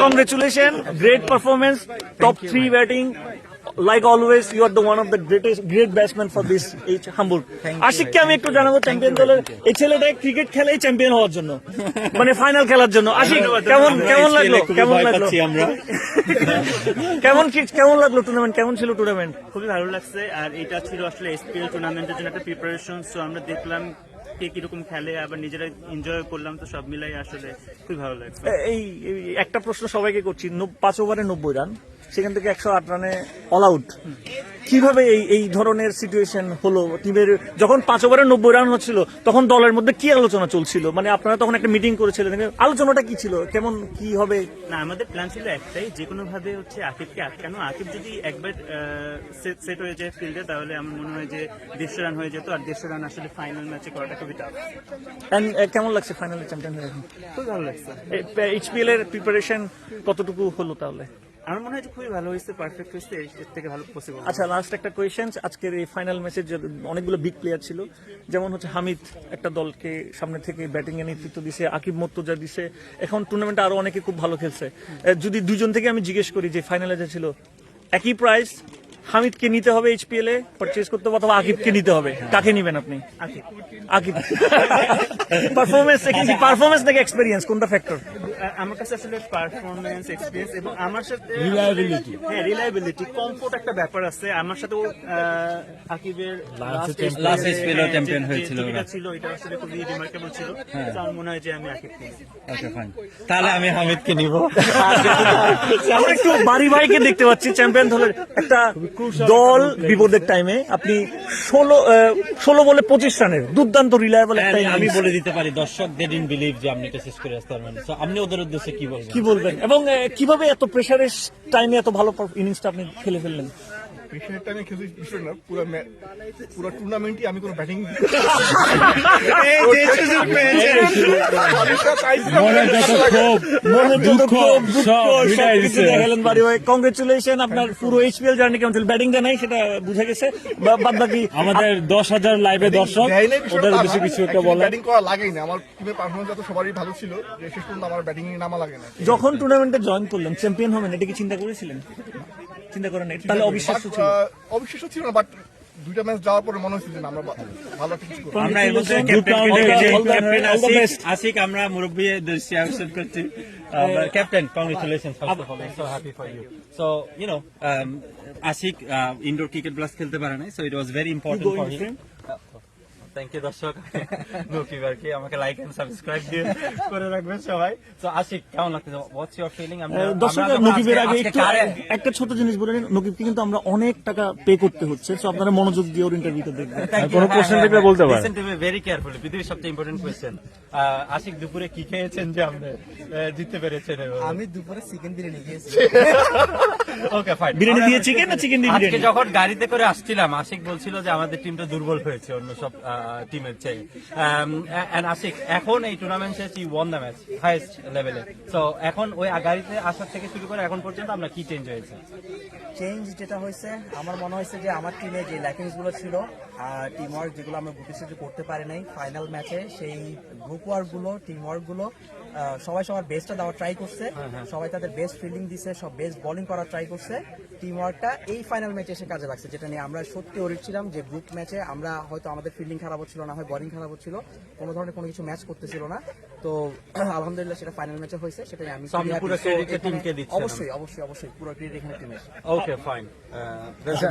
Speaker 3: Congratulation, great performance, top 3 batting, like always you are the one of the great batsman for this Hamburg. আশিককে আমি একটু জানাবো, চ্যাম্পিয়ন দলের এই ছেলেটা ক্রিকেট খেলেই চ্যাম্পিয়ন হওয়ার জন্য, মানে ফাইনাল খেলার জন্য। আশিক, কেমন লাগলো কেমন লাগলো টুর্নামেন্ট? কেমন ছিল টুর্নামেন্ট?
Speaker 16: খুবই ভালো লাগছে, আর এটা ছিল আসলে এসপিএল টুর্নামেন্টের জন্য একটা প্রিপারেশন। সো আমরা দেখলাম কে কিরকম খেলে, আবার নিজেরা এনজয় করলাম, তো সব মিলাই আসলে খুবই ভালো লাগছে।
Speaker 3: এই একটা প্রশ্ন সবাইকে করছি, 5 ওভারে 90 রান, সেখান থেকে 108 রানে অল আউট, কিভাবে এই ধরনের সিচুয়েশন হলো টিমের? যখন 5 ওভারে 90 রান হচ্ছিল তখন দলের মধ্যে কি আলোচনা চলছিল? মানে আপনারা তখন একটা মিটিং করেছিলেন, আলোচনাটা কি ছিল, কেমন কি হবে?
Speaker 16: না, আমাদের প্ল্যান ছিল একটাই, যে কোনো ভাবে হচ্ছে আকিবকে আটকানো। আকিব যদি একবার সেট হয়ে যায় ফিল্ডে, তাহলে আমার মনে হয় যে 150 রান হয়ে যেত, আর 150 রান আসলে ফাইনাল ম্যাচে করাটা খুবই টাফ।
Speaker 3: কেমন লাগছে ফাইনালে চ্যাম্পিয়ন হয়ে?
Speaker 16: খুবই ভালো লাগছে।
Speaker 3: এইচপিএল এর প্রিপারেশন কতটুকু হলো তাহলে?
Speaker 16: আমার মনে হয় যে খুবই ভালো হয়েছে, পারফেক্ট হয়েছে, এর থেকে ভালো পসিবল।
Speaker 3: আচ্ছা, লাস্ট একটা কোয়েশ্চেন, আজকের এই ফাইনাল ম্যাচে অনেকগুলো বিগ প্লেয়ার ছিল, যেমন হচ্ছে হামিদ একটা দলকে সামনে থেকে ব্যাটিং এর নেতৃত্ব দিছে, আকিব মর্তুজা দিছে, এখন টুর্নামেন্টে আরো অনেকে খুব ভালো খেলছে। যদি দুজন থেকে আমি জিজ্ঞেস করি যে ফাইনালে যে ছিল একই প্রাইস, হামিদকে নিতে হবে এইচপিএল এ পারচেজ করতে হবে, অথবা আকিবকে নিতে হবে, কাকে নিবেন আপনি? আকিব। পারফরমেন্স নাকি এক্সপেরিয়েন্স, কোনটা ফ্যাক্টর?
Speaker 16: আমার কাছে আসলে পারফরমেন্স, এক্সপিরিয়েন্স এবং আমার সাথে
Speaker 13: Reliability.
Speaker 16: হ্যাঁ রিলায়েবিলিটি, কমফোর্ট একটা ব্যাপার আছে। আমার সাথেও আকিবের
Speaker 1: Last HPL ও champion হয়েছিল ওরা।
Speaker 16: ছিল, এটা আসলে খুবই রিমার্কেবল ছিল। তো আমার মনে হয় যে আমি আকিবকে
Speaker 1: ওকে ফাইন, তাহলে আমি হামিদকে নিব।
Speaker 3: আমরা একটু বাড়ি ভাইকে দেখতে পাচ্ছি চ্যাম্পিয়ন দলের একটা দল বিপদের টাইমে আপনি 16 বলে 25 রানের দুর্দান্ত রিলায়েবল একটা
Speaker 1: আমি বলে দিতে পারি, দর্শক দে ডিডন্ট বিলিভ যে আপনি এটা শেষ করে আসতে পারবেন। সো আপনি ওদের উদ্দেশ্যে কি বলবেন?
Speaker 3: এবং কিভাবে এত প্রেসারের টাইমে এত ভালো ইনিংসটা আপনি খেলে ফেললেন?
Speaker 10: পেশেন্ট টাইমে খেলতে বিষয় না, পুরো টুর্নামেন্টই আমি কোনো ব্যাটিং
Speaker 3: কংগ্রেচুলেশন, আপনার পুরো এইচপিএল জার্নি কেমন ছিল? ব্যাটিং দেয় নাই সেটা বুঝা গেছে, বাদ বাকি
Speaker 13: আমাদের 10,000 লাইভে দর্শক, ওদের উদ্দেশ্যে কিছু একটা বলা।
Speaker 10: ব্যাটিং করা লাগেই না, আমার টিমের পারফরমেন্স যত সবারই ভালো ছিল যে শেষ পর্যন্ত আমার ব্যাটিং এ নামা লাগে না।
Speaker 3: যখন টুর্নামেন্টে জয়েন করলেন চ্যাম্পিয়ন হবেন, এটা কি চিন্তা করেছিলেন? চিন্তা করেন নাই? তাহলে অবিশ্বাস্য ছিল।
Speaker 10: অবিশ্বাস্য ছিল না, বাট দুইটা ম্যাচ যাওয়ার পরে মনে হচ্ছিল যে আমরা ভালো একটা কিছু করব।
Speaker 1: আমরা এর মধ্যে ক্যাপ্টেন আশিক আমরা মুরব্বি দৃষ্টি আকর্ষণ করছি। Captain, congratulations first of all, I am so happy for you. So you know Ashik indoor cricket ব্লাস খেলতে পারে নাই, so it was very important for him. Thank you দর্শক, নকিবারকে আমাকে লাইক এন্ড সাবস্ক্রাইব দিয়ে করে রাখবেন সবাই। তো আশিক, কেমন লাগতেছে? What's your feeling?
Speaker 3: দর্শক, নকিবের আগে একটু একটা ছোট জিনিস বলে নিন, নকিবকে কিন্তু আমরা অনেক টাকা পে করতে হচ্ছে, সো আপনারা মনোযোগ দিয়ে ওর ইন্টারভিউটা দেখবেন।
Speaker 13: কোনো কোশ্চেন থাকলে বলতে পারেন।
Speaker 1: Listen to me very carefully. পৃথিবীর সবচেয়ে ইম্পর্টেন্ট কোশ্চেন, আশিক দুপুরে কি খেয়েছেন যে আপনি জিততে পেরেছেন?
Speaker 14: আমি দুপুরে চিকেন বিরিয়ানি খেয়েছি।
Speaker 1: Okay fine.
Speaker 3: বিরিয়ানি দিয়ে চিকেন না চিকেন দিয়ে
Speaker 1: আজকে
Speaker 3: বিরিয়ানি?
Speaker 1: যখন গাড়িতে করে আসছিলাম, আশিক বলছিল যে আমাদের টিমটা দুর্বল হয়েছে অন্য সব টিমের চেয়ে। এন্ড আশিক, এখন এই টুর্নামেন্ট শেষ, you won the match highest লেভেলে। সো এখন ওই গাড়িতে আসার থেকে শুরু করে এখন পর্যন্ত আমরা কি চেঞ্জ হয়েছে?
Speaker 14: চেঞ্জ যেটা হয়েছে, আমার মনে হয়েছে যে আমার টিমে যে ল্যাকিংস গুলো ছিল, টিম ওয়ার্ক যেগুলো আমরা গ্রুপ স্টেজে করতে পারি নাই, ফাইনাল ম্যাচে সেই গ্রুপ ওয়ার্ক গুলো, টিম ওয়ার্ক গুলো সবাই সবার বেস্টটা দেওয়ার ট্রাই করছে, সবাই তাদের বেস্ট ফিল্ডিং দিছে, সব বেস্ট বোলিং করার ট্রাই করছে। টিম ওয়ার্কটা এই ফাইনাল ম্যাচে এসে কাজে লাগছে, যেটা নিয়ে আমরা সত্যি ওরিড ছিলাম যে গ্রুপ ম্যাচে আমরা হয়তো আমাদের ফিল্ডিং খারাপ হচ্ছিল, না হয় বোলিং খারাপ হচ্ছিল, কোনো ধরনের কোনো কিছু ম্যাচ করতেছিল না। তো আলহামদুলিল্লাহ সেটা ফাইনাল ম্যাচে হয়েছে, সেটাই আমি
Speaker 1: পুরো ক্রেডিট টিমকে দিচ্ছি।
Speaker 14: অবশ্যই অবশ্যই অবশ্যই পুরো ক্রেডিট এখানে টিমের।
Speaker 1: Okay fine.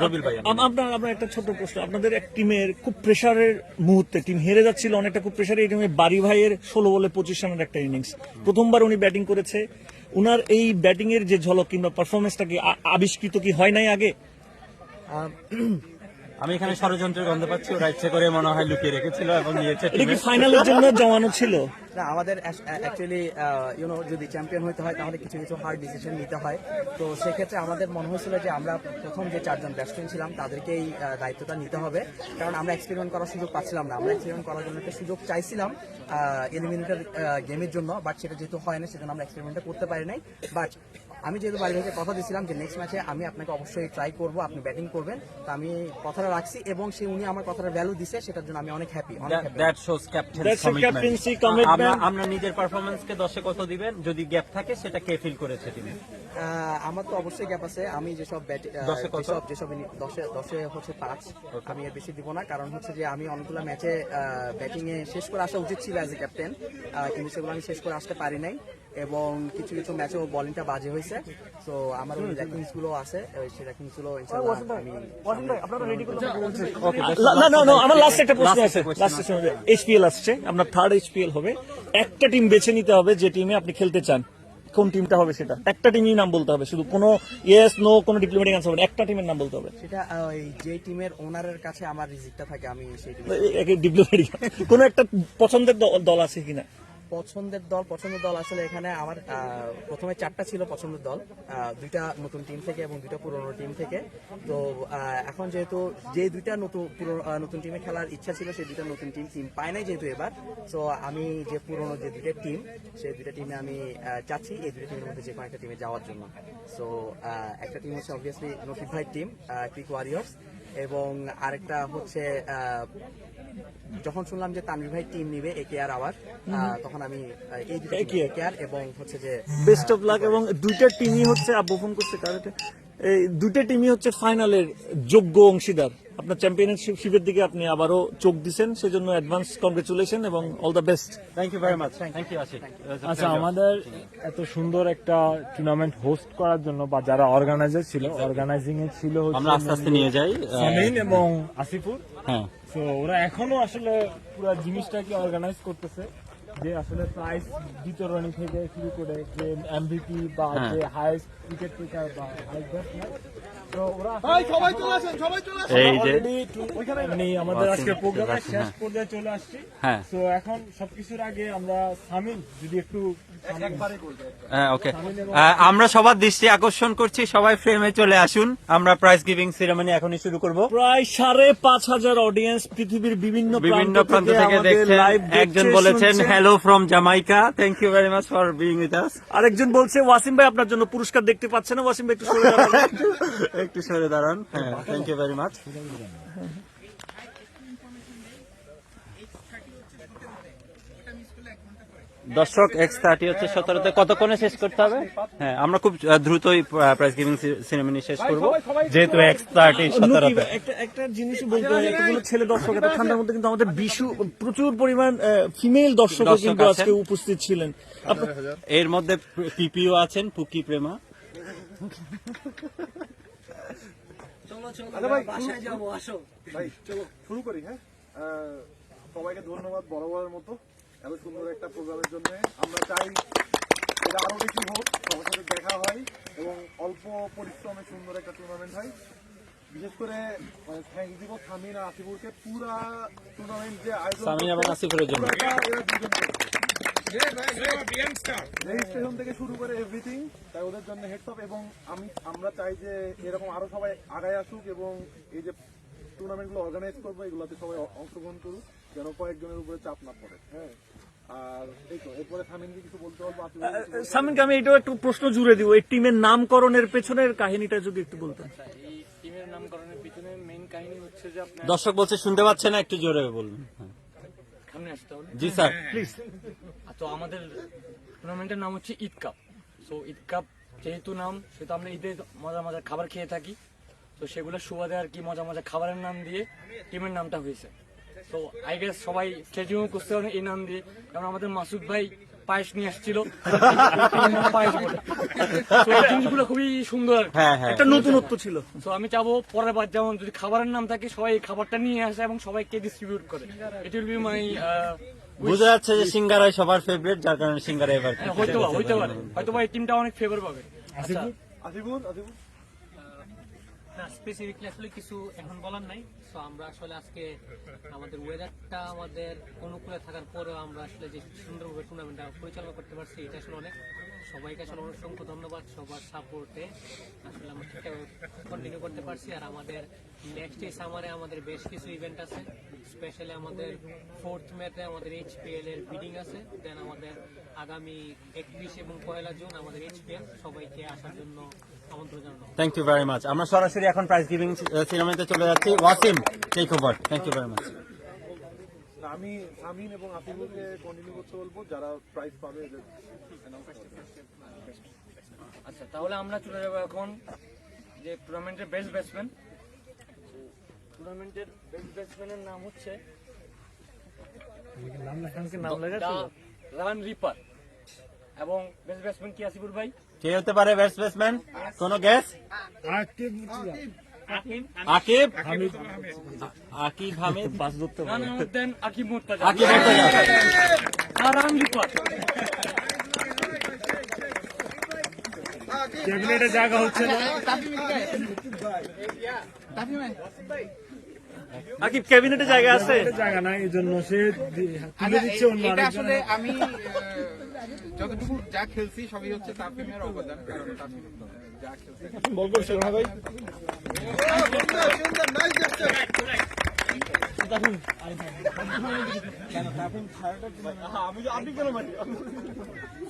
Speaker 1: রবিল ভাই,
Speaker 3: আপনার একটা ছোট প্রশ্ন, আপনাদের এক টিমের খুব প্রেসারের মুহূর্তে টিম হেরে যাচ্ছিল, অনেকটা খুব প্রেসারে, এই টিমে বাড়ি ভাইয়ের 16 বলে 25 রানের একটা ইনিংস, প্রথমবার উনি ব্যাটিং করেছে, উনার এই ব্যাটিং এর যে ঝলক কিংবা পারফরমেন্সটা কি আবিষ্কৃত কি হয় নাই আগে?
Speaker 1: আমি এখানে ষড়যন্ত্রের গন্ধ পাচ্ছি, ওরা ইচ্ছে করে মনে হয় লুকিয়ে রেখেছিল এবং নিয়েছে।
Speaker 3: এটা কি ফাইনালের জন্য জমানো ছিল?
Speaker 14: না, আমাদের অ্যাকচুয়ালি ইউনো যদি চ্যাম্পিয়ন হতে হয় তাহলে কিছু কিছু হার্ড ডিসিশন নিতে হয়। তো সেক্ষেত্রে আমাদের মনে হয়েছিল যে আমরা প্রথম যে 4জন ব্যাটসম্যান ছিলাম তাদেরকেই দায়িত্বটা নিতে হবে, কারণ আমরা এক্সপেরিমেন্ট করার সুযোগ পাচ্ছিলাম না। আমরা এক্সপেরিমেন্ট করার জন্য একটা সুযোগ চাইছিলাম এলিমিনেটর গেমের জন্য, বাট সেটা যেহেতু হয় না সেজন্য আমরা এক্সপেরিমেন্টটা করতে পারি নাই। বাট আমি যেহেতু বাড়ি ভাইকে কথা দিয়েছিলাম যে নেক্সট ম্যাচে আমি আপনাকে অবশ্যই ট্রাই করবো, আপনি ব্যাটিং করবেন, তো আমি কথাটা রাখছি এবং উনি আমার কথাটা ভ্যালু দিছে, সেটার জন্য আমি অনেক happy.
Speaker 1: That shows captaincy commitment. আমরা নিজের পারফরম্যান্সকে 10-এ কত দিবেন? যদি গ্যাপ থাকে সেটা কে ফিল করেছে টিমে?
Speaker 14: আমার তো অবশ্যই গ্যাপ আছে। আমি যেসব 10-এ হচ্ছে 5, আমি এর বেশি দিব না, কারণ হচ্ছে যে আমি অনেকগুলো ম্যাচে ব্যাটিং এ শেষ করে আসা উচিত ছিল অ্যাজ এ ক্যাপ্টেন, কিন্তু সেগুলো আমি শেষ করে আসতে পারি নাই এবং কিছু কিছু ম্যাচেও বোলিংটা বাজে হয়েছে। তো আমার ওই র্যাঙ্কিংস গুলো আছে, সেই র্যাঙ্কিংস গুলো ইনশাআল্লাহ আমি
Speaker 3: আমার লাস্ট একটা প্রশ্ন আছে। এইচপিএল আসছে, আপনার থার্ড এইচপিএল হবে, একটা টিম বেছে নিতে হবে যে টিমে আপনি খেলতে চান, কোন টিমটা হবে সেটা? একটা টিমই নাম বলতে হবে, শুধু কোনো ইয়েস নো কোনো ডিপ্লোম্যাটিক আনসার হবে না, একটা টিমের নাম বলতে হবে।
Speaker 14: সেটা ওই যে টিমের ওনারের কাছে আমার রিজিকটা থাকে, আমি সেই
Speaker 3: ডিপ্লোম্যাটিক কোনো একটা পছন্দের দল আছে কিনা?
Speaker 14: পছন্দের দল আসলে এখানে আমার প্রথমে 4টা ছিল পছন্দের দল, 2টা নতুন টিম থেকে এবং 2টা পুরনো টিম থেকে। তো এখন যেহেতু যে 2টা নতুন টিমে খেলার ইচ্ছা ছিল, সেই 2টা নতুন টিম পায় নাই যেহেতু এবার, সো আমি যে পুরনো যে 2টা টিম, সেই 2টা টিমে আমি চাচ্ছি এই 2টা টিমের মধ্যে যে কোনো একটা টিমে যাওয়ার জন্য। সো একটা টিম হচ্ছে অবভিয়াসলি নকিব ভাই টিম, ক্রিক ওয়ারিয়র্স, এবং আরেকটা হচ্ছে যখন শুনলাম যে তানভীর ভাই টিম নিবে একেআর আওয়ার, তখন আমি এই একেআর এবং হচ্ছে যে
Speaker 3: বেস্ট অফ লাক। এবং 2টা টিমই হচ্ছে আব্বু ফোন করছে কারণে এই দুটো টিমই হচ্ছে ফাইনালের যোগ্য অংশীদার। আপনার চ্যাম্পিয়নশিপের দিকে আপনি আবারও চোখ দিচ্ছেন, সেজন্য অ্যাডভান্স কংগ্রেচুলেশন এবং all the best.
Speaker 1: Thank you very much. Thank you Ashik.
Speaker 13: আচ্ছা, আমাদের এত সুন্দর একটা টুর্নামেন্ট হোস্ট করার জন্য বা যারা অর্গানাইজার ছিল, অর্গানাইজিং এ ছিল হচ্ছে
Speaker 1: আমরা আস্তে আস্তে নিয়ে যাই
Speaker 13: সামিন এবং আসিফুর।
Speaker 1: হ্যাঁ,
Speaker 13: তো ওরা এখনো আসলে পুরো জিনিসটাকে অর্গানাইজ করতেছে, যে আসলে প্রাইজ বিতরণী থেকে শুরু করে যে এমভিপি বা যে হাইয়েস্ট উইকেট টেকার বা হাইয়েস্ট ব্যাটসম্যান, তো ওরা
Speaker 1: এই যে
Speaker 13: মানে আমাদের আজকে প্রোগ্রামের শেষ পর্যায়ে চলে আসছি।
Speaker 1: হ্যাঁ,
Speaker 13: তো এখন সবকিছুর আগে আমরা সামিন যদি একটু
Speaker 1: হ্যাঁ, ওকে। আমরা সবার দৃষ্টি আকর্ষণ করছি, সবাই ফ্রেমে চলে আসুন। আমরা প্রাইজ গিভিং সেরেমনি এখনই শুরু করব।
Speaker 3: প্রায় 5,500 অডিয়েন্স পৃথিবীর বিভিন্ন
Speaker 1: প্রান্ত থেকে দেখছেন। একজন বলেছেন hello from Jamaica, thank you very much for being with us.
Speaker 3: আরেকজন বলছে ওয়াসিম ভাই আপনার জন্য পুরস্কার দেখতে পাচ্ছে না, ওয়াসিম ভাই একটু সরে দাঁড়ান।
Speaker 1: একটু সরে দাঁড়ান। হ্যাঁ, থ্যাংক ইউ ভেরি মাচ। দর্শক X30 হচ্ছে 17তে, কতক্ষণে শেষ করতে হবে? হ্যাঁ, আমরা খুব দ্রুতই প্রাইজ গিভিং সেরেমনি শেষ করব, যেহেতু X30 17তে।
Speaker 3: একটা জিনিস বলতে হয়, এতগুলো ছেলে দর্শক এত ঠান্ডার মধ্যে কিন্তু আমাদের প্রচুর পরিমাণ ফিমেল দর্শক কিন্তু আজকে উপস্থিত ছিলেন।
Speaker 1: এর মধ্যে পিপিও আছেন, পুকি প্রেমা।
Speaker 4: ভাই চলো শুরু করি। হ্যাঁ, সবাইকে ধন্যবাদ বরাবরের মতো এত সুন্দর একটা প্রোগ্রামের জন্য। আমরা চাই এটা আরো বেশি হোক, সবার সাথে দেখা হয় এবং অল্প পরিশ্রমে সুন্দর একটা টুর্নামেন্ট হয়। বিশেষ করে থ্যাংক দিব সামিন আর আসিফুরকে, পুরা টুর্নামেন্ট যে আয়োজন
Speaker 1: সামিন এবং আসিফুরের জন্য
Speaker 4: রেজিস্ট্রেশন থেকে শুরু করে এভরিথিং, তাই ওদের জন্য হেডস আপ। এবং আমরা চাই যে এরকম আরো সবাই আগায় আসুক এবং এই যে টুর্নামেন্টগুলো অর্গানাইজ করবো এগুলোতে সবাই অংশগ্রহণ করুক, যেন কয়েকজনের উপরে চাপ না পড়ে। হ্যাঁ, আর এই তো এরপরে সামিনকে কিছু বলতে বলবো।
Speaker 3: সামিনকে আমি এটাও একটু প্রশ্ন জুড়ে দিব, এই টিমের নামকরণের পেছনের কাহিনীটা যদি একটু বলতেন।
Speaker 2: টিমের নামকরণের পিছনে মেইন কাহিনী হচ্ছে যে আপনার
Speaker 1: দর্শক বলছে শুনতে পাচ্ছে না, একটু জোরে বলুন।
Speaker 2: সামনে আসতে হবে।
Speaker 1: জি স্যার,
Speaker 3: প্লিজ।
Speaker 2: তো আমাদের টুর্নামেন্টের নাম হচ্ছে Eid cup. So Eid cup যেহেতু নাম, সেহেতু আমরা ঈদে মজার মজার খাবার খেয়ে থাকি, তো সেগুলো সুবাদে আর কি মজা মজা খাবারের নাম দিয়ে টিমের নামটা হয়েছে। তো আই গেস সবাই স্টেডিয়ামও করতে পারেন এই নাম দিয়ে, কারণ আমাদের মাসুদ ভাই পায়েস নিয়ে আসছিল, পায়েস বলে। তো এই জিনিসগুলো খুবই সুন্দর,
Speaker 3: একটা নতুনত্ব ছিল।
Speaker 2: তো আমি চাবো পরের বার যেমন যদি খাবারের নাম থাকে সবাই এই খাবারটা নিয়ে আসে এবং সবাইকে ডিস্ট্রিবিউট করে। ইট উইল বি মাই
Speaker 1: বুঝা যাচ্ছে যে সিঙ্গারাই সবার ফেভারিট, যার কারণে সিঙ্গারা এবার
Speaker 2: হইতে পারে, হয়তো এই টিমটা অনেক ফেভার পাবে।
Speaker 17: না, স্পেসিফিকলি আসলে কিছু এখন বলার নাই। সো আমরা আসলে আজকে আমাদের ওয়েদারটা আমাদের অনুকূলে থাকার পরেও আমরা আসলে যে সুন্দরভাবে টুর্নামেন্টটা পরিচালনা করতে পারছি, এটা আসলে অনেক সবাইকে আসলে অসংখ্য ধন্যবাদ। সবার সাপোর্টে আসলে আমরা ঠিকঠাক কন্টিনিউ করতে পারছি। আর আমাদের নেক্সট এই সামারে আমাদের বেশ কিছু ইভেন্ট আছে, স্পেশালি আমাদের 4th মেতে আমাদের HPL এর বিডিং আছে। দেন আমাদের আগামী 21 এবং 1 জুন আমাদের HPL, সবাইকে আসার জন্য আমন্ত্রণ জানানো।
Speaker 1: Thank you very much. আমরা সরাসরি এখন প্রাইজ গিভিং সেরেমনিতে চলে যাচ্ছি। Wasim, take over. Thank you very much.
Speaker 4: আমি সামিন এবং আসিফুরকে কন্টিনিউ করতে বলবো, যারা প্রাইজ পাবে।
Speaker 2: আচ্ছা, তাহলে আমরা চলে যাবো এখন যে টুর্নামেন্টের বেস্ট ব্যাটসম্যান। টুর্নামেন্টের বেস্ট ব্যাটসম্যানের নাম হচ্ছে রান রিপার। এবং বেস্ট ব্যাটসম্যান কি আসিফুর ভাই?
Speaker 1: কে হতে পারে বেস্ট ব্যাটসম্যান? কোনো guess? Akib Hamid.
Speaker 2: Akib Murtaza.
Speaker 13: Run ripper ক্যাবিনেটে জায়গা হচ্ছে না।
Speaker 3: আকিব ক্যাবিনেটে জায়গা আছে,
Speaker 13: জায়গা নাই, এই জন্য সে তুলে দিচ্ছে অন্য আরেকজন।
Speaker 18: আসলে আমি যতটুকু যা খেলছি সবই হচ্ছে তাফিমের অবদান, কারণ তাফিম যা খেলছে
Speaker 4: বল করছে না ভাই।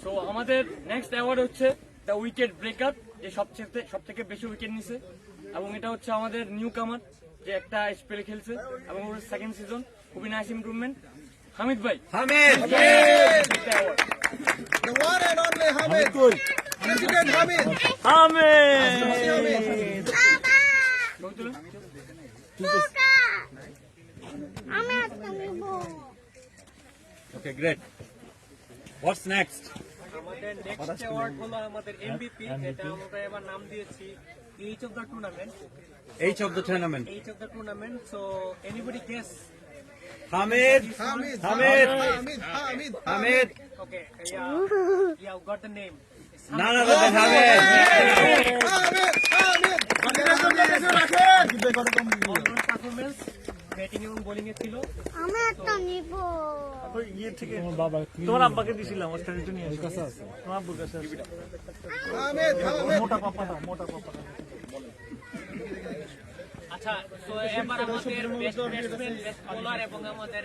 Speaker 2: তো আমাদের নেক্সট অ্যাওয়ার্ড হচ্ছে দ্য উইকেট ব্রেকার, যে সব থেকে বেশি উইকেট নিছে। এবং এটা হচ্ছে আমাদের নিউ কামার, যে একটা স্পেলে খেলছে এবং ওর সেকেন্ড সিজন, খুবই নাইস ইমপ্রুভমেন্ট। হামিদ ভাই।
Speaker 6: Okay, great. What's next?
Speaker 17: আমাদের নেক্সট অ্যাওয়ার্ড হলো আমাদের এমভিপি, এটা আমরা এবার নাম দিয়েছি H of the tournament.
Speaker 6: Age of the tournament.
Speaker 17: H of the tournament, so anybody guess?
Speaker 6: Hamid.
Speaker 17: Okay, yeah, got the name.
Speaker 6: None other than Hamid.
Speaker 17: Performance batting এবং bowling এ ছিল।
Speaker 3: আমি একটা নিব ইয়ে থেকে তোমার আব্বাকে দিছিলাম অস্ট্রেলিয়া নিয়ে কাছে আছে তোমার আব্বুর কাছে আছে মোটা পাপাটা
Speaker 17: আচ্ছা, তো এবার আমাদের বেস্ট ব্যাটসম্যান, বেস্ট বোলার এবং আমাদের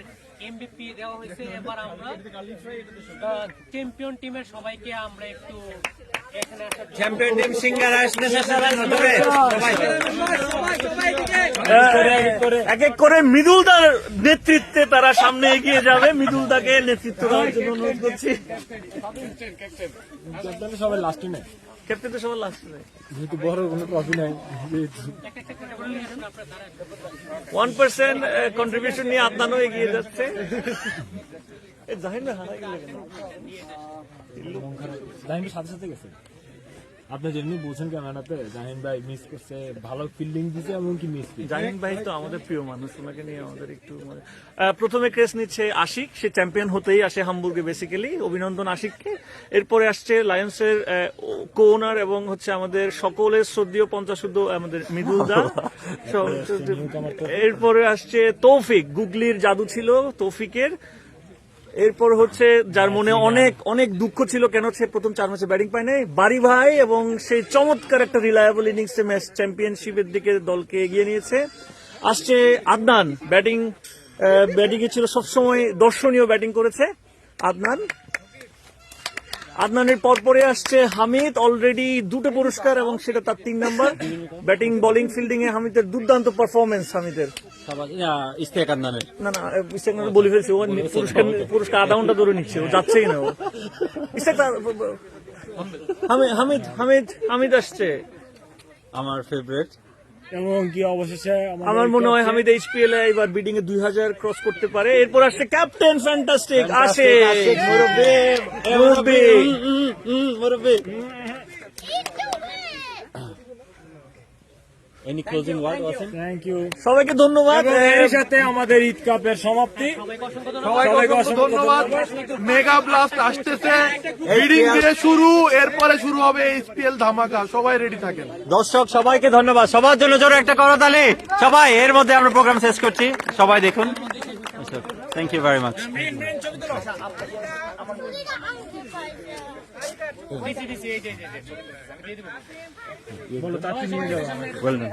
Speaker 17: এমভিপি দেওয়া হয়েছে। এবার আমরা চ্যাম্পিয়ন টিমের সবাইকে আমরা একটু এখানে
Speaker 6: চ্যাম্পিয়ন টিম সিঙ্গার আসলে
Speaker 3: এক এক করে মৃদুলদার নেতৃত্বে তারা সামনে এগিয়ে যাবে। মৃদুলদাকে নেতৃত্ব দেওয়ার জন্য অনুরোধ করছি।
Speaker 13: সবাই লাস্টে নেই,
Speaker 3: ক্যাপ্টেন তো সবার লাস্টে নেই,
Speaker 13: যেহেতু বড় কোনো ট্রফি নাই।
Speaker 3: 1% কন্ট্রিবিউশন নিয়ে আদনানও এগিয়ে যাচ্ছে। জাহিন না হারা গেলে কেন?
Speaker 13: জাহিন ভাই সাথে সাথে গেছে। আপনি যেমনি বলছেন ক্যামেরাতে জাহিন ভাই মিস করছে, ভালো ফিল্ডিং দিছে এমনকি মিস করছে।
Speaker 3: জাহিন ভাই তো আমাদের প্রিয় মানুষ, ওনাকে নিয়ে আমাদের একটু প্রথমে ক্রেস নিচ্ছে আশিক, সে চ্যাম্পিয়ন হতেই আসে হামবুর্গে বেসিক্যালি। অভিনন্দন আশিককে। এরপরে আসছে লায়ন্সের কো ওনার এবং হচ্ছে আমাদের সকলের শ্রদ্ধেয় পঞ্চাশুদ্ধ আমাদের মৃদুলদা। এরপরে আসছে তৌফিক, গুগলির জাদু ছিল তৌফিকের। এরপর হচ্ছে যার মনে অনেক অনেক দুঃখ ছিল কেন সে প্রথম 4 ম্যাচে ব্যাটিং পায় নাই, বারি ভাই, এবং সেই চমৎকার একটা রিলায়েবল ইনিংসে ম্যাচ চ্যাম্পিয়নশিপের দিকে দলকে এগিয়ে নিয়েছে। আসছে আদনান, ব্যাটিং এ ছিল সবসময় দর্শনীয় ব্যাটিং করেছে আদনান। আদনানের পরপরে আসছে হামিদ, অলরেডি 2টো পুরস্কার এবং সেটা তার 3 নাম্বার। ব্যাটিং বোলিং ফিল্ডিং এ হামিদের দুর্দান্ত পারফরমেন্স। হামিদের
Speaker 1: ইস্তেক আদনানের
Speaker 3: না ইস্তেক বলে ফেলছে, ও পুরস্কার আধা ঘন্টা ধরে নিচ্ছে, ও যাচ্ছেই না। ও ইস্তেক হামিদ আসছে,
Speaker 1: আমার ফেভারিট।
Speaker 13: এবং কি অবশেষে
Speaker 3: আমার মনে হয় হামিদ এইচপিএল এ এবার বিডিং এ 2000 ক্রস করতে পারে। এরপর আসছে ক্যাপ্টেন ফ্যান্টাস্টিক আশিক মুরব্বি।
Speaker 1: Any closing word, Wasim?
Speaker 13: Thank you
Speaker 3: সবাইকে ধন্যবাদ।
Speaker 13: এর সাথে আমাদের ঈদ কাপের সমাপ্তি।
Speaker 10: সবাইকে অসংখ্য ধন্যবাদ। মেগা ব্লাস্ট আসতেছে, বিডিং দিয়ে শুরু, এরপরে শুরু হবে এইচপিএল ধামাকা। সবাই রেডি থাকেন।
Speaker 6: দর্শক সবাইকে ধন্যবাদ, সবার জন্য জোরে একটা করতালি সবাই। এর মধ্যে আমরা প্রোগ্রাম শেষ করছি, সবাই দেখুন। Thank you very much.
Speaker 13: বলো তাকে নিয়ে যাও।
Speaker 6: ওয়েল ডান।